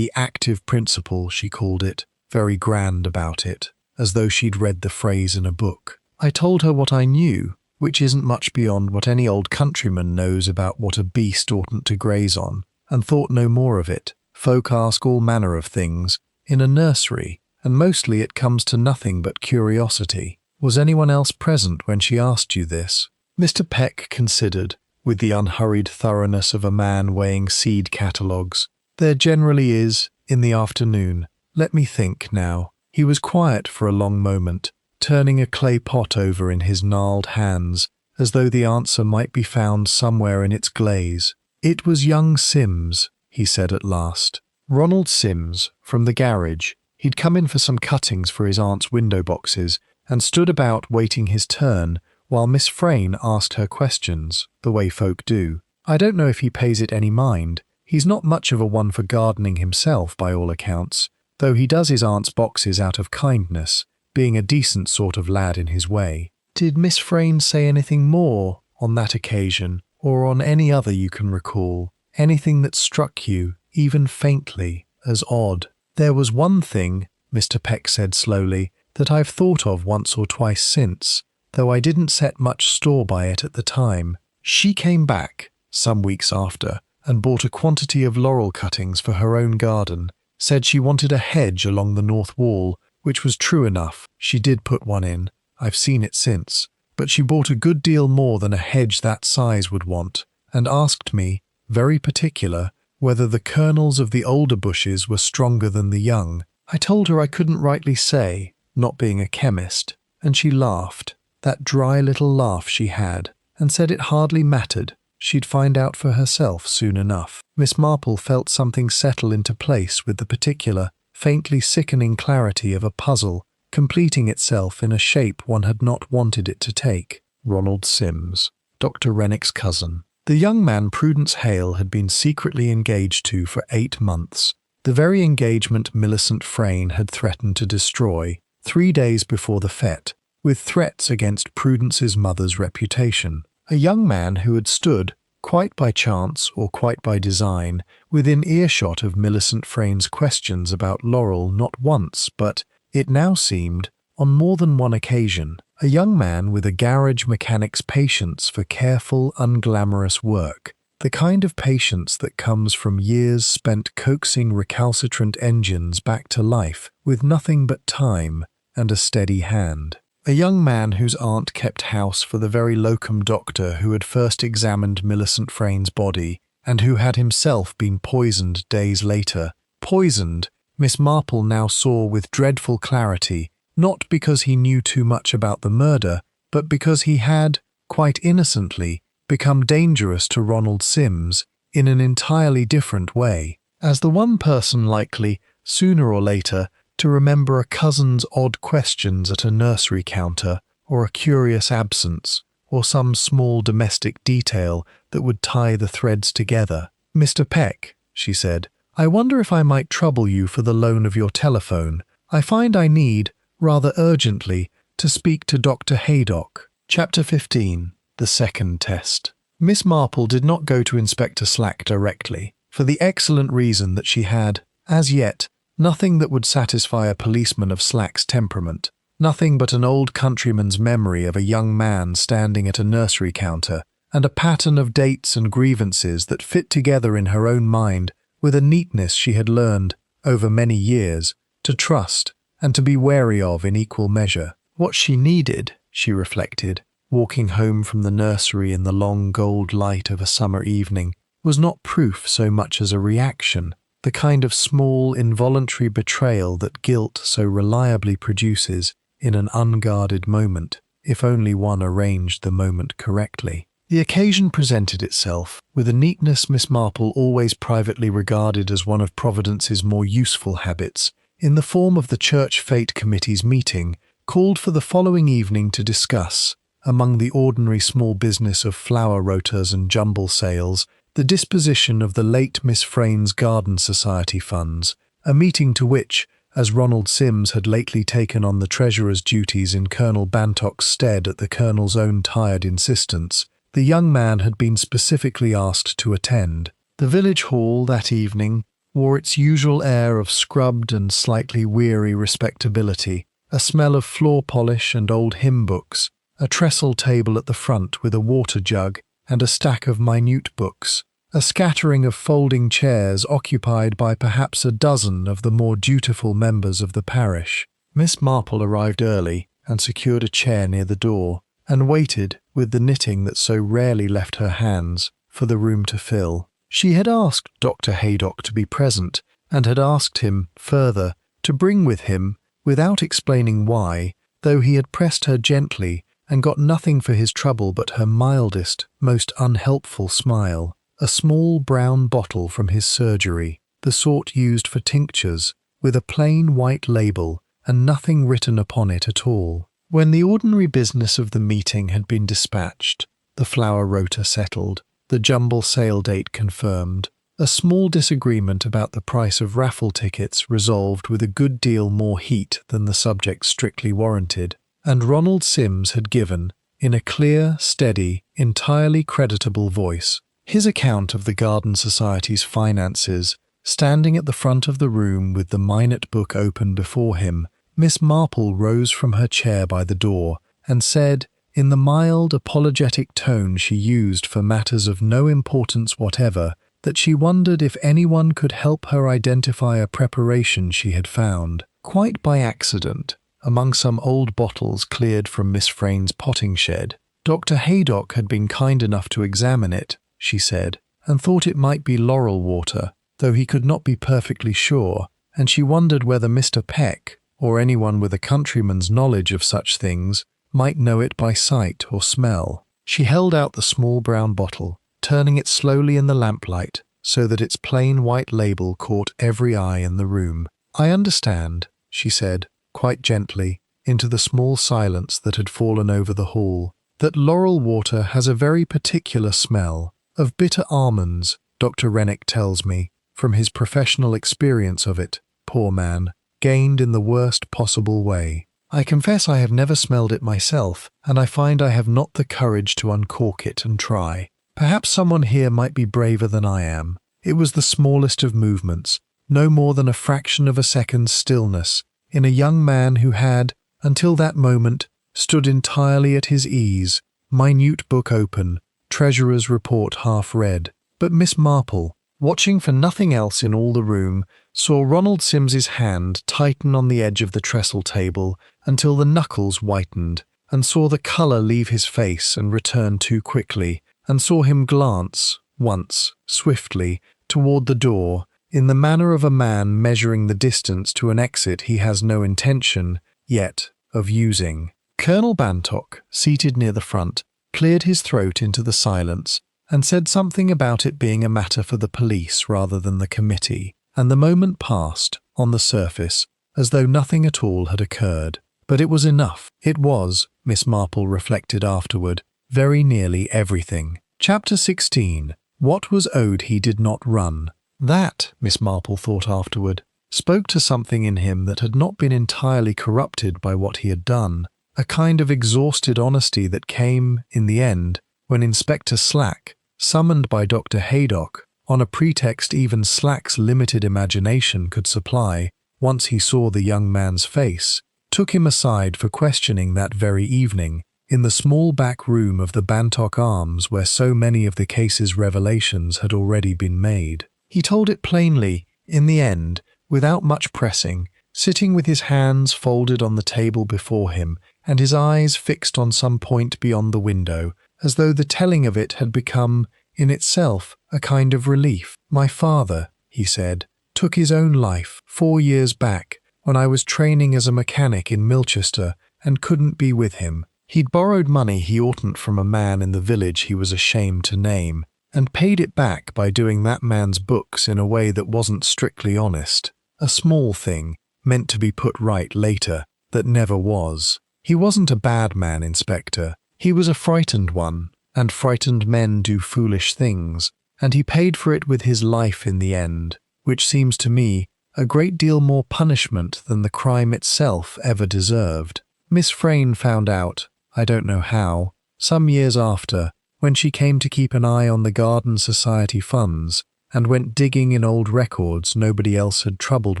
active principle, she called it, very grand about it, as though she'd read the phrase in a book. I told her what I knew, which isn't much beyond what any old countryman knows about what a beast oughtn't to graze on, and thought no more of it. Folk ask all manner of things, in a nursery, and mostly it comes to nothing but curiosity. Was anyone else present when she asked you this?" Mr. Peck considered, with the unhurried thoroughness of a man weighing seed catalogues. "There generally is, in the afternoon. Let me think now." He was quiet for a long moment, turning a clay pot over in his gnarled hands, as though the answer might be found somewhere in its glaze. "It was young Sims," he said at last. "Ronald Sims, from the garage. He'd come in for some cuttings for his aunt's window boxes, and stood about waiting his turn, while Miss Frayne asked her questions, the way folk do. I don't know if he pays it any mind. He's not much of a one for gardening himself, by all accounts, though he does his aunt's boxes out of kindness, being a decent sort of lad in his way." "Did Miss Frayne say anything more on that occasion, or on any other you can recall? Anything that struck you, even faintly, as odd?" "There was one thing," Mr. Peck said slowly, "that I've thought of once or twice since, though I didn't set much store by it at the time. She came back, some weeks after, and bought a quantity of laurel cuttings for her own garden, said she wanted a hedge along the north wall, which was true enough. She did put one in. I've seen it since. But she bought a good deal more than a hedge that size would want, and asked me, very particular, whether the kernels of the older bushes were stronger than the young. I told her I couldn't rightly say, not being a chemist, and she laughed, that dry little laugh she had, and said it hardly mattered. She'd find out for herself soon enough." Miss Marple felt something settle into place with the particular, faintly sickening clarity of a puzzle, completing itself in a shape one had not wanted it to take. Ronald Sims, Dr. Rennick's cousin. The young man Prudence Hale had been secretly engaged to for 8 months, the very engagement Millicent Frayne had threatened to destroy 3 days before the fête, with threats against Prudence's mother's reputation. A young man who had stood, quite by chance or quite by design, within earshot of Millicent Frayne's questions about laurel not once, but, it now seemed, on more than one occasion. A young man with a garage mechanic's patience for careful, unglamorous work, the kind of patience that comes from years spent coaxing recalcitrant engines back to life with nothing but time and a steady hand. A young man whose aunt kept house for the very locum doctor who had first examined Millicent Frayne's body, and who had himself been poisoned days later. Poisoned, Miss Marple now saw with dreadful clarity, not because he knew too much about the murder, but because he had, quite innocently, become dangerous to Ronald Sims in an entirely different way, as the one person likely, sooner or later, to remember a cousin's odd questions at a nursery counter, or a curious absence, or some small domestic detail that would tie the threads together. "Mr. Peck," she said, "I wonder if I might trouble you for the loan of your telephone. I find I need, rather urgently, to speak to Dr. Haydock." Chapter 15. The Second Test. Miss Marple did not go to Inspector Slack directly, for the excellent reason that she had, as yet, nothing that would satisfy a policeman of Slack's temperament, nothing but an old countryman's memory of a young man standing at a nursery counter, and a pattern of dates and grievances that fit together in her own mind with a neatness she had learned, over many years, to trust and to be wary of in equal measure. What she needed, she reflected, walking home from the nursery in the long gold light of a summer evening, was not proof so much as a reaction, the kind of small involuntary betrayal that guilt so reliably produces in an unguarded moment, if only one arranged the moment correctly. The occasion presented itself, with a neatness Miss Marple always privately regarded as one of Providence's more useful habits, in the form of the Church Fete Committee's meeting, called for the following evening to discuss, among the ordinary small business of flower rotas and jumble sales, the disposition of the late Miss Frane's Garden Society funds, a meeting to which, as Ronald Sims had lately taken on the treasurer's duties in Colonel Bantock's stead at the Colonel's own tired insistence, the young man had been specifically asked to attend. The village hall that evening wore its usual air of scrubbed and slightly weary respectability, a smell of floor polish and old hymn books, a trestle table at the front with a water jug and a stack of minute books, a scattering of folding chairs occupied by perhaps a dozen of the more dutiful members of the parish. Miss Marple arrived early and secured a chair near the door, and waited, with the knitting that so rarely left her hands, for the room to fill. She had asked Dr. Haydock to be present, and had asked him, further, to bring with him, without explaining why, though he had pressed her gently and got nothing for his trouble but her mildest, most unhelpful smile, a small brown bottle from his surgery, the sort used for tinctures, with a plain white label and nothing written upon it at all. When the ordinary business of the meeting had been dispatched, the flower rota settled, the jumble sale date confirmed, a small disagreement about the price of raffle tickets resolved with a good deal more heat than the subject strictly warranted, and Ronald Sims had given, in a clear, steady, entirely creditable voice, his account of the Garden Society's finances. Standing at the front of the room with the minute book open before him, Miss Marple rose from her chair by the door and said, in the mild, apologetic tone she used for matters of no importance whatever, that she wondered if anyone could help her identify a preparation she had found, quite by accident, among some old bottles cleared from Miss Frane's potting shed. Dr. Haydock had been kind enough to examine it, she said, and thought it might be laurel water, though he could not be perfectly sure, and she wondered whether Mr. Peck, or anyone with a countryman's knowledge of such things, might know it by sight or smell. She held out the small brown bottle, turning it slowly in the lamplight, so that its plain white label caught every eye in the room. "I understand," she said, quite gently, into the small silence that had fallen over the hall, "that laurel water has a very particular smell, of bitter almonds, Dr. Rennick tells me, from his professional experience of it, poor man, gained in the worst possible way. I confess I have never smelled it myself, and I find I have not the courage to uncork it and try. Perhaps someone here might be braver than I am." It was the smallest of movements, no more than a fraction of a second's stillness, in a young man who had, until that moment, stood entirely at his ease, minute book open, treasurer's report half read. But Miss Marple, watching for nothing else in all the room, saw Ronald Sims's hand tighten on the edge of the trestle table until the knuckles whitened, and saw the colour leave his face and return too quickly, and saw him glance, once, swiftly, toward the door, in the manner of a man measuring the distance to an exit he has no intention, yet, of using. Colonel Bantock, seated near the front, cleared his throat into the silence and said something about it being a matter for the police rather than the committee, and the moment passed, on the surface, as though nothing at all had occurred. But it was enough. It was, Miss Marple reflected afterward, very nearly everything. Chapter 16. What was owed he did not run. That, Miss Marple thought afterward, spoke to something in him that had not been entirely corrupted by what he had done, a kind of exhausted honesty that came, in the end, when Inspector Slack, summoned by Dr. Haydock, on a pretext even Slack's limited imagination could supply, once he saw the young man's face, took him aside for questioning that very evening, in the small back room of the Bantock Arms where so many of the case's revelations had already been made. He told it plainly, in the end, without much pressing, sitting with his hands folded on the table before him and his eyes fixed on some point beyond the window, as though the telling of it had become, in itself, a kind of relief. "My father," he said, "took his own life 4 years back when I was training as a mechanic in Milchester and couldn't be with him. He'd borrowed money he oughtn't from a man in the village he was ashamed to name, and paid it back by doing that man's books in a way that wasn't strictly honest. A small thing, meant to be put right later, that never was. He wasn't a bad man, Inspector. He was a frightened one, and frightened men do foolish things, and he paid for it with his life in the end, which seems to me a great deal more punishment than the crime itself ever deserved." Miss Frayne found out, I don't know how, some years after, when she came to keep an eye on the Garden Society funds and went digging in old records nobody else had troubled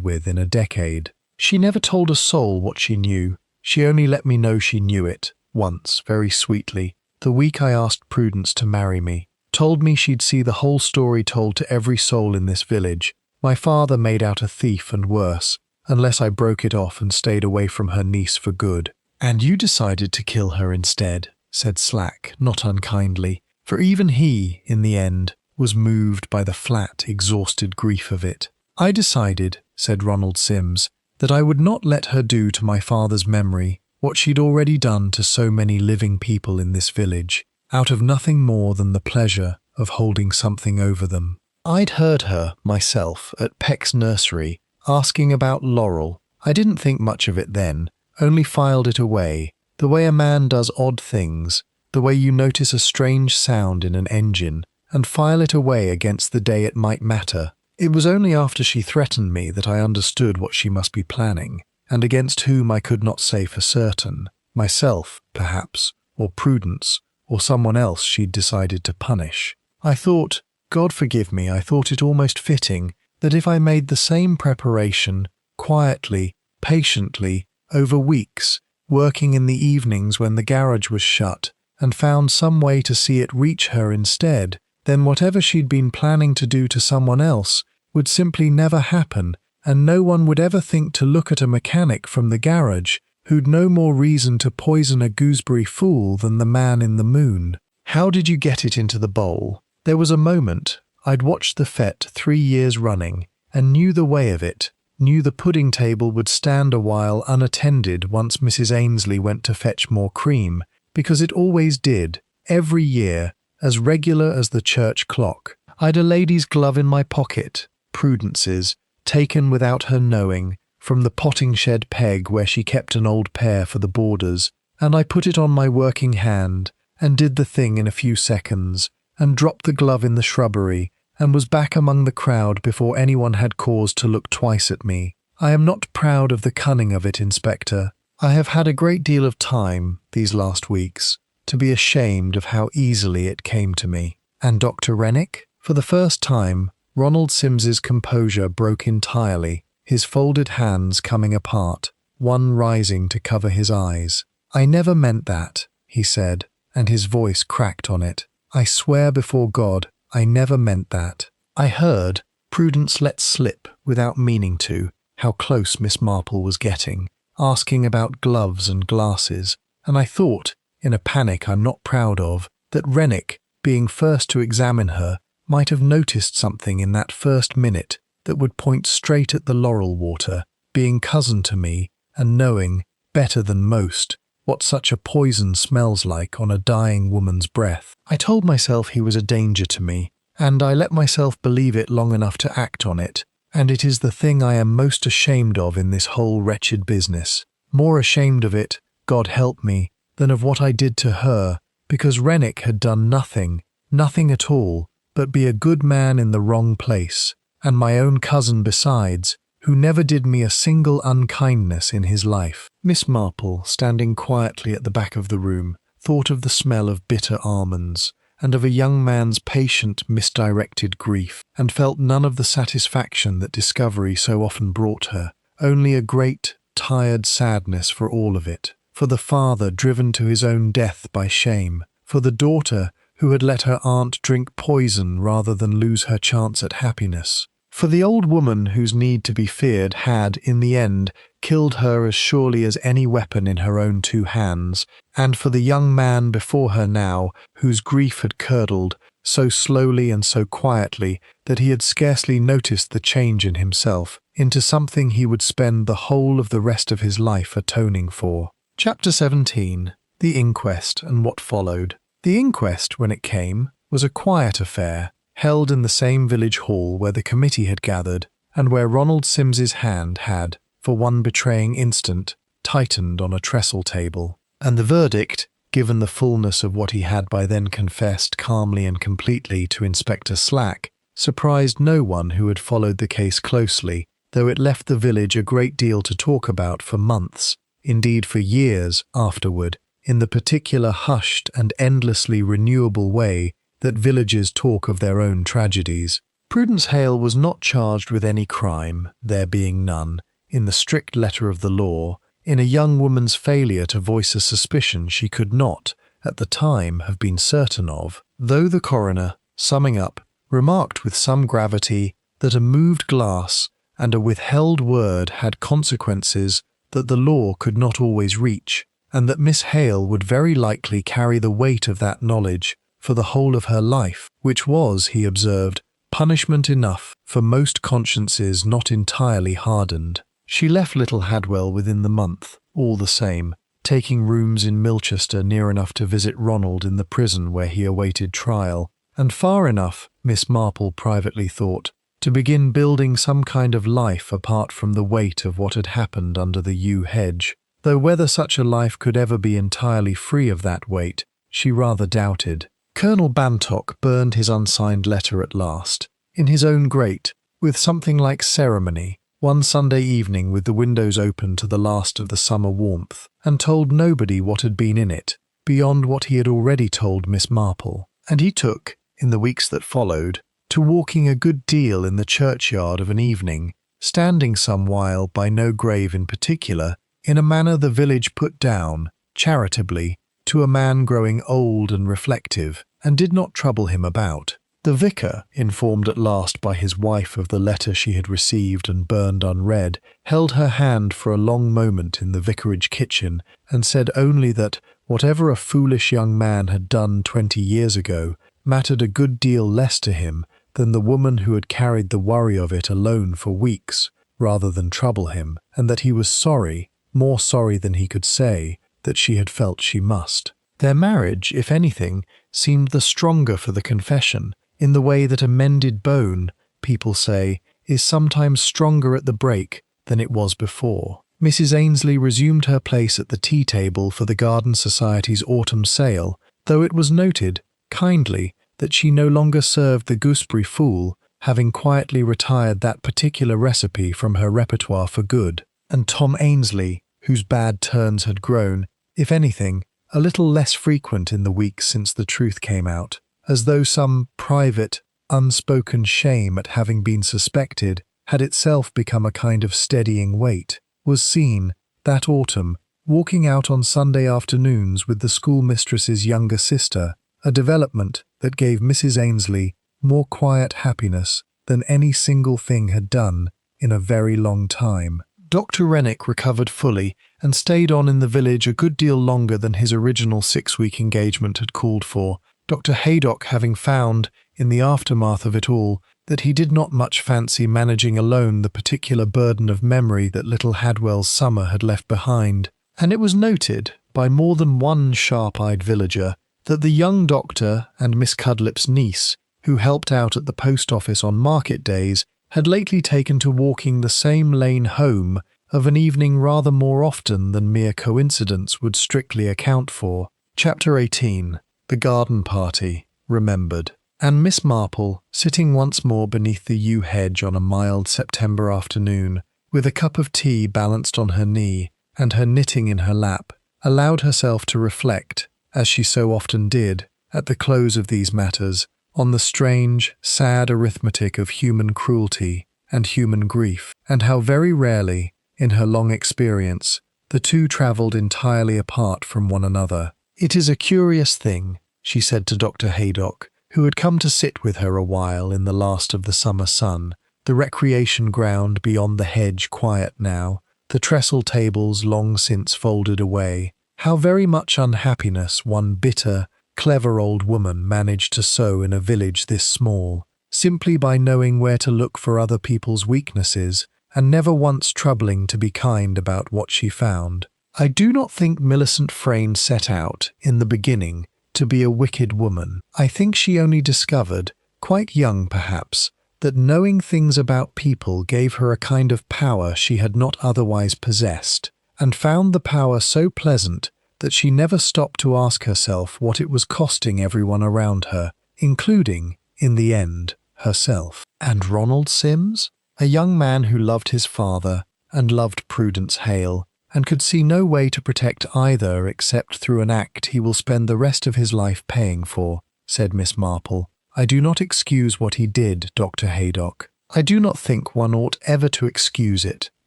with in a decade. She never told a soul what she knew. She only let me know she knew it, once, very sweetly, the week I asked Prudence to marry me. Told me she'd see the whole story told to every soul in this village. My father made out a thief and worse, unless I broke it off and stayed away from her niece for good. "And you decided to kill her instead," said Slack, not unkindly, for even he, in the end, was moved by the flat, exhausted grief of it. "I decided," said Ronald Sims, "that I would not let her do to my father's memory what she'd already done to so many living people in this village, out of nothing more than the pleasure of holding something over them." I'd heard her, myself, at Peck's nursery, asking about Laurel. I didn't think much of it then, only filed it away, the way a man does odd things, the way you notice a strange sound in an engine, and file it away against the day it might matter. It was only after she threatened me that I understood what she must be planning, and against whom I could not say for certain. Myself, perhaps, or Prudence, or someone else she'd decided to punish. I thought, God forgive me, I thought it almost fitting that if I made the same preparation, quietly, patiently, over weeks, working in the evenings when the garage was shut, and found some way to see it reach her instead, then whatever she'd been planning to do to someone else would simply never happen, and no one would ever think to look at a mechanic from the garage who'd no more reason to poison a gooseberry fool than the man in the moon. "How did you get it into the bowl?" There was a moment. I'd watched the fete 3 years running, and knew the way of it, knew the pudding table would stand a while unattended once Mrs. Ainsley went to fetch more cream, because it always did, every year, as regular as the church clock. I'd a lady's glove in my pocket, Prudence's, taken without her knowing, from the potting shed peg where she kept an old pair for the boarders, and I put it on my working hand, and did the thing in a few seconds, and dropped the glove in the shrubbery, and was back among the crowd before anyone had cause to look twice at me. I am not proud of the cunning of it, Inspector. I have had a great deal of time, these last weeks, to be ashamed of how easily it came to me. And Dr. Rennick? For the first time, Ronald Sims's composure broke entirely, his folded hands coming apart, one rising to cover his eyes. "I never meant that," he said, and his voice cracked on it. "I swear before God, I never meant that." I heard Prudence let slip, without meaning to, how close Miss Marple was getting, asking about gloves and glasses, and I thought, in a panic I'm not proud of, that Rennick, being first to examine her, might have noticed something in that first minute that would point straight at the laurel water, being cousin to me, and knowing, better than most, what such a poison smells like on a dying woman's breath. I told myself he was a danger to me, and I let myself believe it long enough to act on it, and it is the thing I am most ashamed of in this whole wretched business. More ashamed of it, God help me, than of what I did to her, because Rennick had done nothing at all, but be a good man in the wrong place, and my own cousin besides, who never did me a single unkindness in his life. Miss Marple, standing quietly at the back of the room, thought of the smell of bitter almonds, and of a young man's patient, misdirected grief, and felt none of the satisfaction that discovery so often brought her, only a great, tired sadness for all of it, for the father driven to his own death by shame, for the daughter who had let her aunt drink poison rather than lose her chance at happiness, for the old woman whose need to be feared had, in the end, killed her as surely as any weapon in her own 2 hands, and for the young man before her now, whose grief had curdled, so slowly and so quietly that he had scarcely noticed the change in himself, into something he would spend the whole of the rest of his life atoning for. Chapter 17. The Inquest and what followed. The inquest, when it came, was a quiet affair, held in the same village hall where the committee had gathered, and where Ronald Simms's hand had, for one betraying instant, tightened on a trestle table. And the verdict, given the fullness of what he had by then confessed calmly and completely to Inspector Slack, surprised no one who had followed the case closely, though it left the village a great deal to talk about for months, indeed for years, afterward, in the particular hushed and endlessly renewable way that villagers talk of their own tragedies. Prudence Hale was not charged with any crime, there being none, in the strict letter of the law, in a young woman's failure to voice a suspicion she could not, at the time, have been certain of, though the coroner, summing up, remarked with some gravity that a moved glass and a withheld word had consequences that the law could not always reach, and that Miss Hale would very likely carry the weight of that knowledge for the whole of her life, which was, he observed, punishment enough for most consciences not entirely hardened. She left little Hadwell within the month, all the same, taking rooms in Milchester near enough to visit Ronald in the prison where he awaited trial, and far enough, Miss Marple privately thought, to begin building some kind of life apart from the weight of what had happened under the yew hedge, though whether such a life could ever be entirely free of that weight, she rather doubted. Colonel Bantock burned his unsigned letter at last, in his own grate, with something like ceremony, one Sunday evening with the windows open to the last of the summer warmth, and told nobody what had been in it, beyond what he had already told Miss Marple. And he took, in the weeks that followed, to walking a good deal in the churchyard of an evening, standing some while by no grave in particular, in a manner the village put down, charitably, to a man growing old and reflective, and did not trouble him about. The vicar, informed at last by his wife of the letter she had received and burned unread, held her hand for a long moment in the vicarage kitchen, and said only that whatever a foolish young man had done 20 years ago mattered a good deal less to him than the woman who had carried the worry of it alone for weeks, rather than trouble him, and that he was sorry, more sorry than he could say, that she had felt she must. Their marriage, if anything, seemed the stronger for the confession, in the way that a mended bone, people say, is sometimes stronger at the break than it was before. Mrs. Ainsley resumed her place at the tea-table for the Garden Society's autumn sale, though it was noted, kindly, that she no longer served the gooseberry fool, having quietly retired that particular recipe from her repertoire for good. And Tom Ainsley, whose bad turns had grown, if anything, a little less frequent in the weeks since the truth came out, as though some private, unspoken shame at having been suspected had itself become a kind of steadying weight, was seen, that autumn, walking out on Sunday afternoons with the schoolmistress's younger sister, a development that gave Mrs. Ainsley more quiet happiness than any single thing had done in a very long time. Dr. Rennick recovered fully and stayed on in the village a good deal longer than his original 6-week engagement had called for, Dr. Haydock having found, in the aftermath of it all, that he did not much fancy managing alone the particular burden of memory that little Hadwell's summer had left behind. And it was noted, by more than one sharp-eyed villager that the young doctor and Miss Cudlip's niece, who helped out at the post office on market days, had lately taken to walking the same lane home of an evening rather more often than mere coincidence would strictly account for. Chapter 18. The Garden Party, Remembered. And Miss Marple, sitting once more beneath the yew hedge on a mild September afternoon, with a cup of tea balanced on her knee and her knitting in her lap, allowed herself to reflect, as she so often did, at the close of these matters, on the strange, sad arithmetic of human cruelty and human grief, and how very rarely, in her long experience, the two travelled entirely apart from one another. "It is a curious thing," she said to Dr. Haydock, who had come to sit with her a while in the last of the summer sun, the recreation ground beyond the hedge quiet now, the trestle tables long since folded away, how very much unhappiness one bitter, clever old woman managed to sow in a village this small, simply by knowing where to look for other people's weaknesses, and never once troubling to be kind about what she found. I do not think Millicent Frayne set out, in the beginning, to be a wicked woman. I think she only discovered, quite young perhaps, that knowing things about people gave her a kind of power she had not otherwise possessed, and found the power so pleasant that she never stopped to ask herself what it was costing everyone around her, including, in the end, herself. And Ronald Sims? A young man who loved his father and loved Prudence Hale, and could see no way to protect either except through an act he will spend the rest of his life paying for, said Miss Marple. I do not excuse what he did, Dr. Haydock. I do not think one ought ever to excuse it,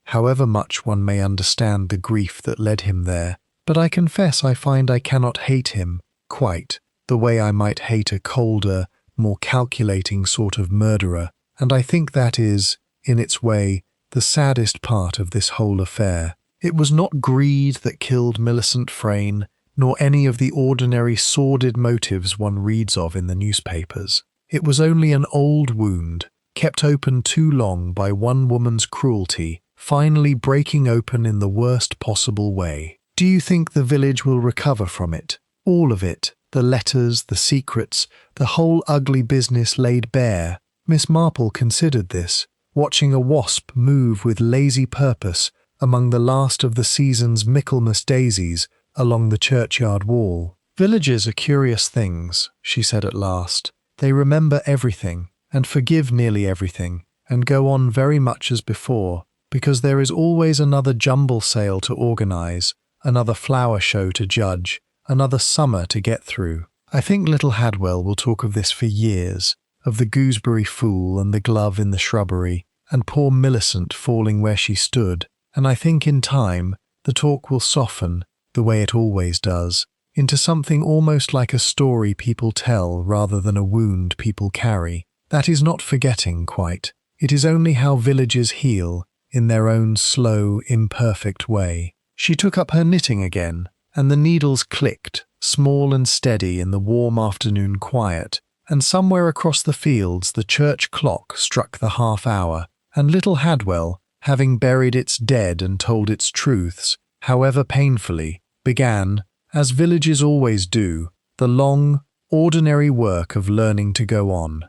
however much one may understand the grief that led him there. But I confess I find I cannot hate him, quite, the way I might hate a colder, more calculating sort of murderer, and I think that is, in its way, the saddest part of this whole affair. It was not greed that killed Millicent Frayne, nor any of the ordinary sordid motives one reads of in the newspapers. It was only an old wound, kept open too long by one woman's cruelty, finally breaking open in the worst possible way. Do you think the village will recover from it? All of it, the letters, the secrets, the whole ugly business laid bare. Miss Marple considered this, watching a wasp move with lazy purpose among the last of the season's Michaelmas daisies along the churchyard wall. Villages are curious things, she said at last. They remember everything, and forgive nearly everything, and go on very much as before, because there is always another jumble sale to organise, another flower show to judge, another summer to get through. I think little Hadwell will talk of this for years, of the gooseberry fool and the glove in the shrubbery, and poor Millicent falling where she stood, and I think in time the talk will soften, the way it always does, into something almost like a story people tell rather than a wound people carry. That is not forgetting quite. It is only how villages heal, in their own slow, imperfect way. She took up her knitting again, and the needles clicked, small and steady in the warm afternoon quiet, and somewhere across the fields the church clock struck the half-hour, and little Hadwell, having buried its dead and told its truths, however painfully, began, as villages always do, the long, ordinary work of learning to go on.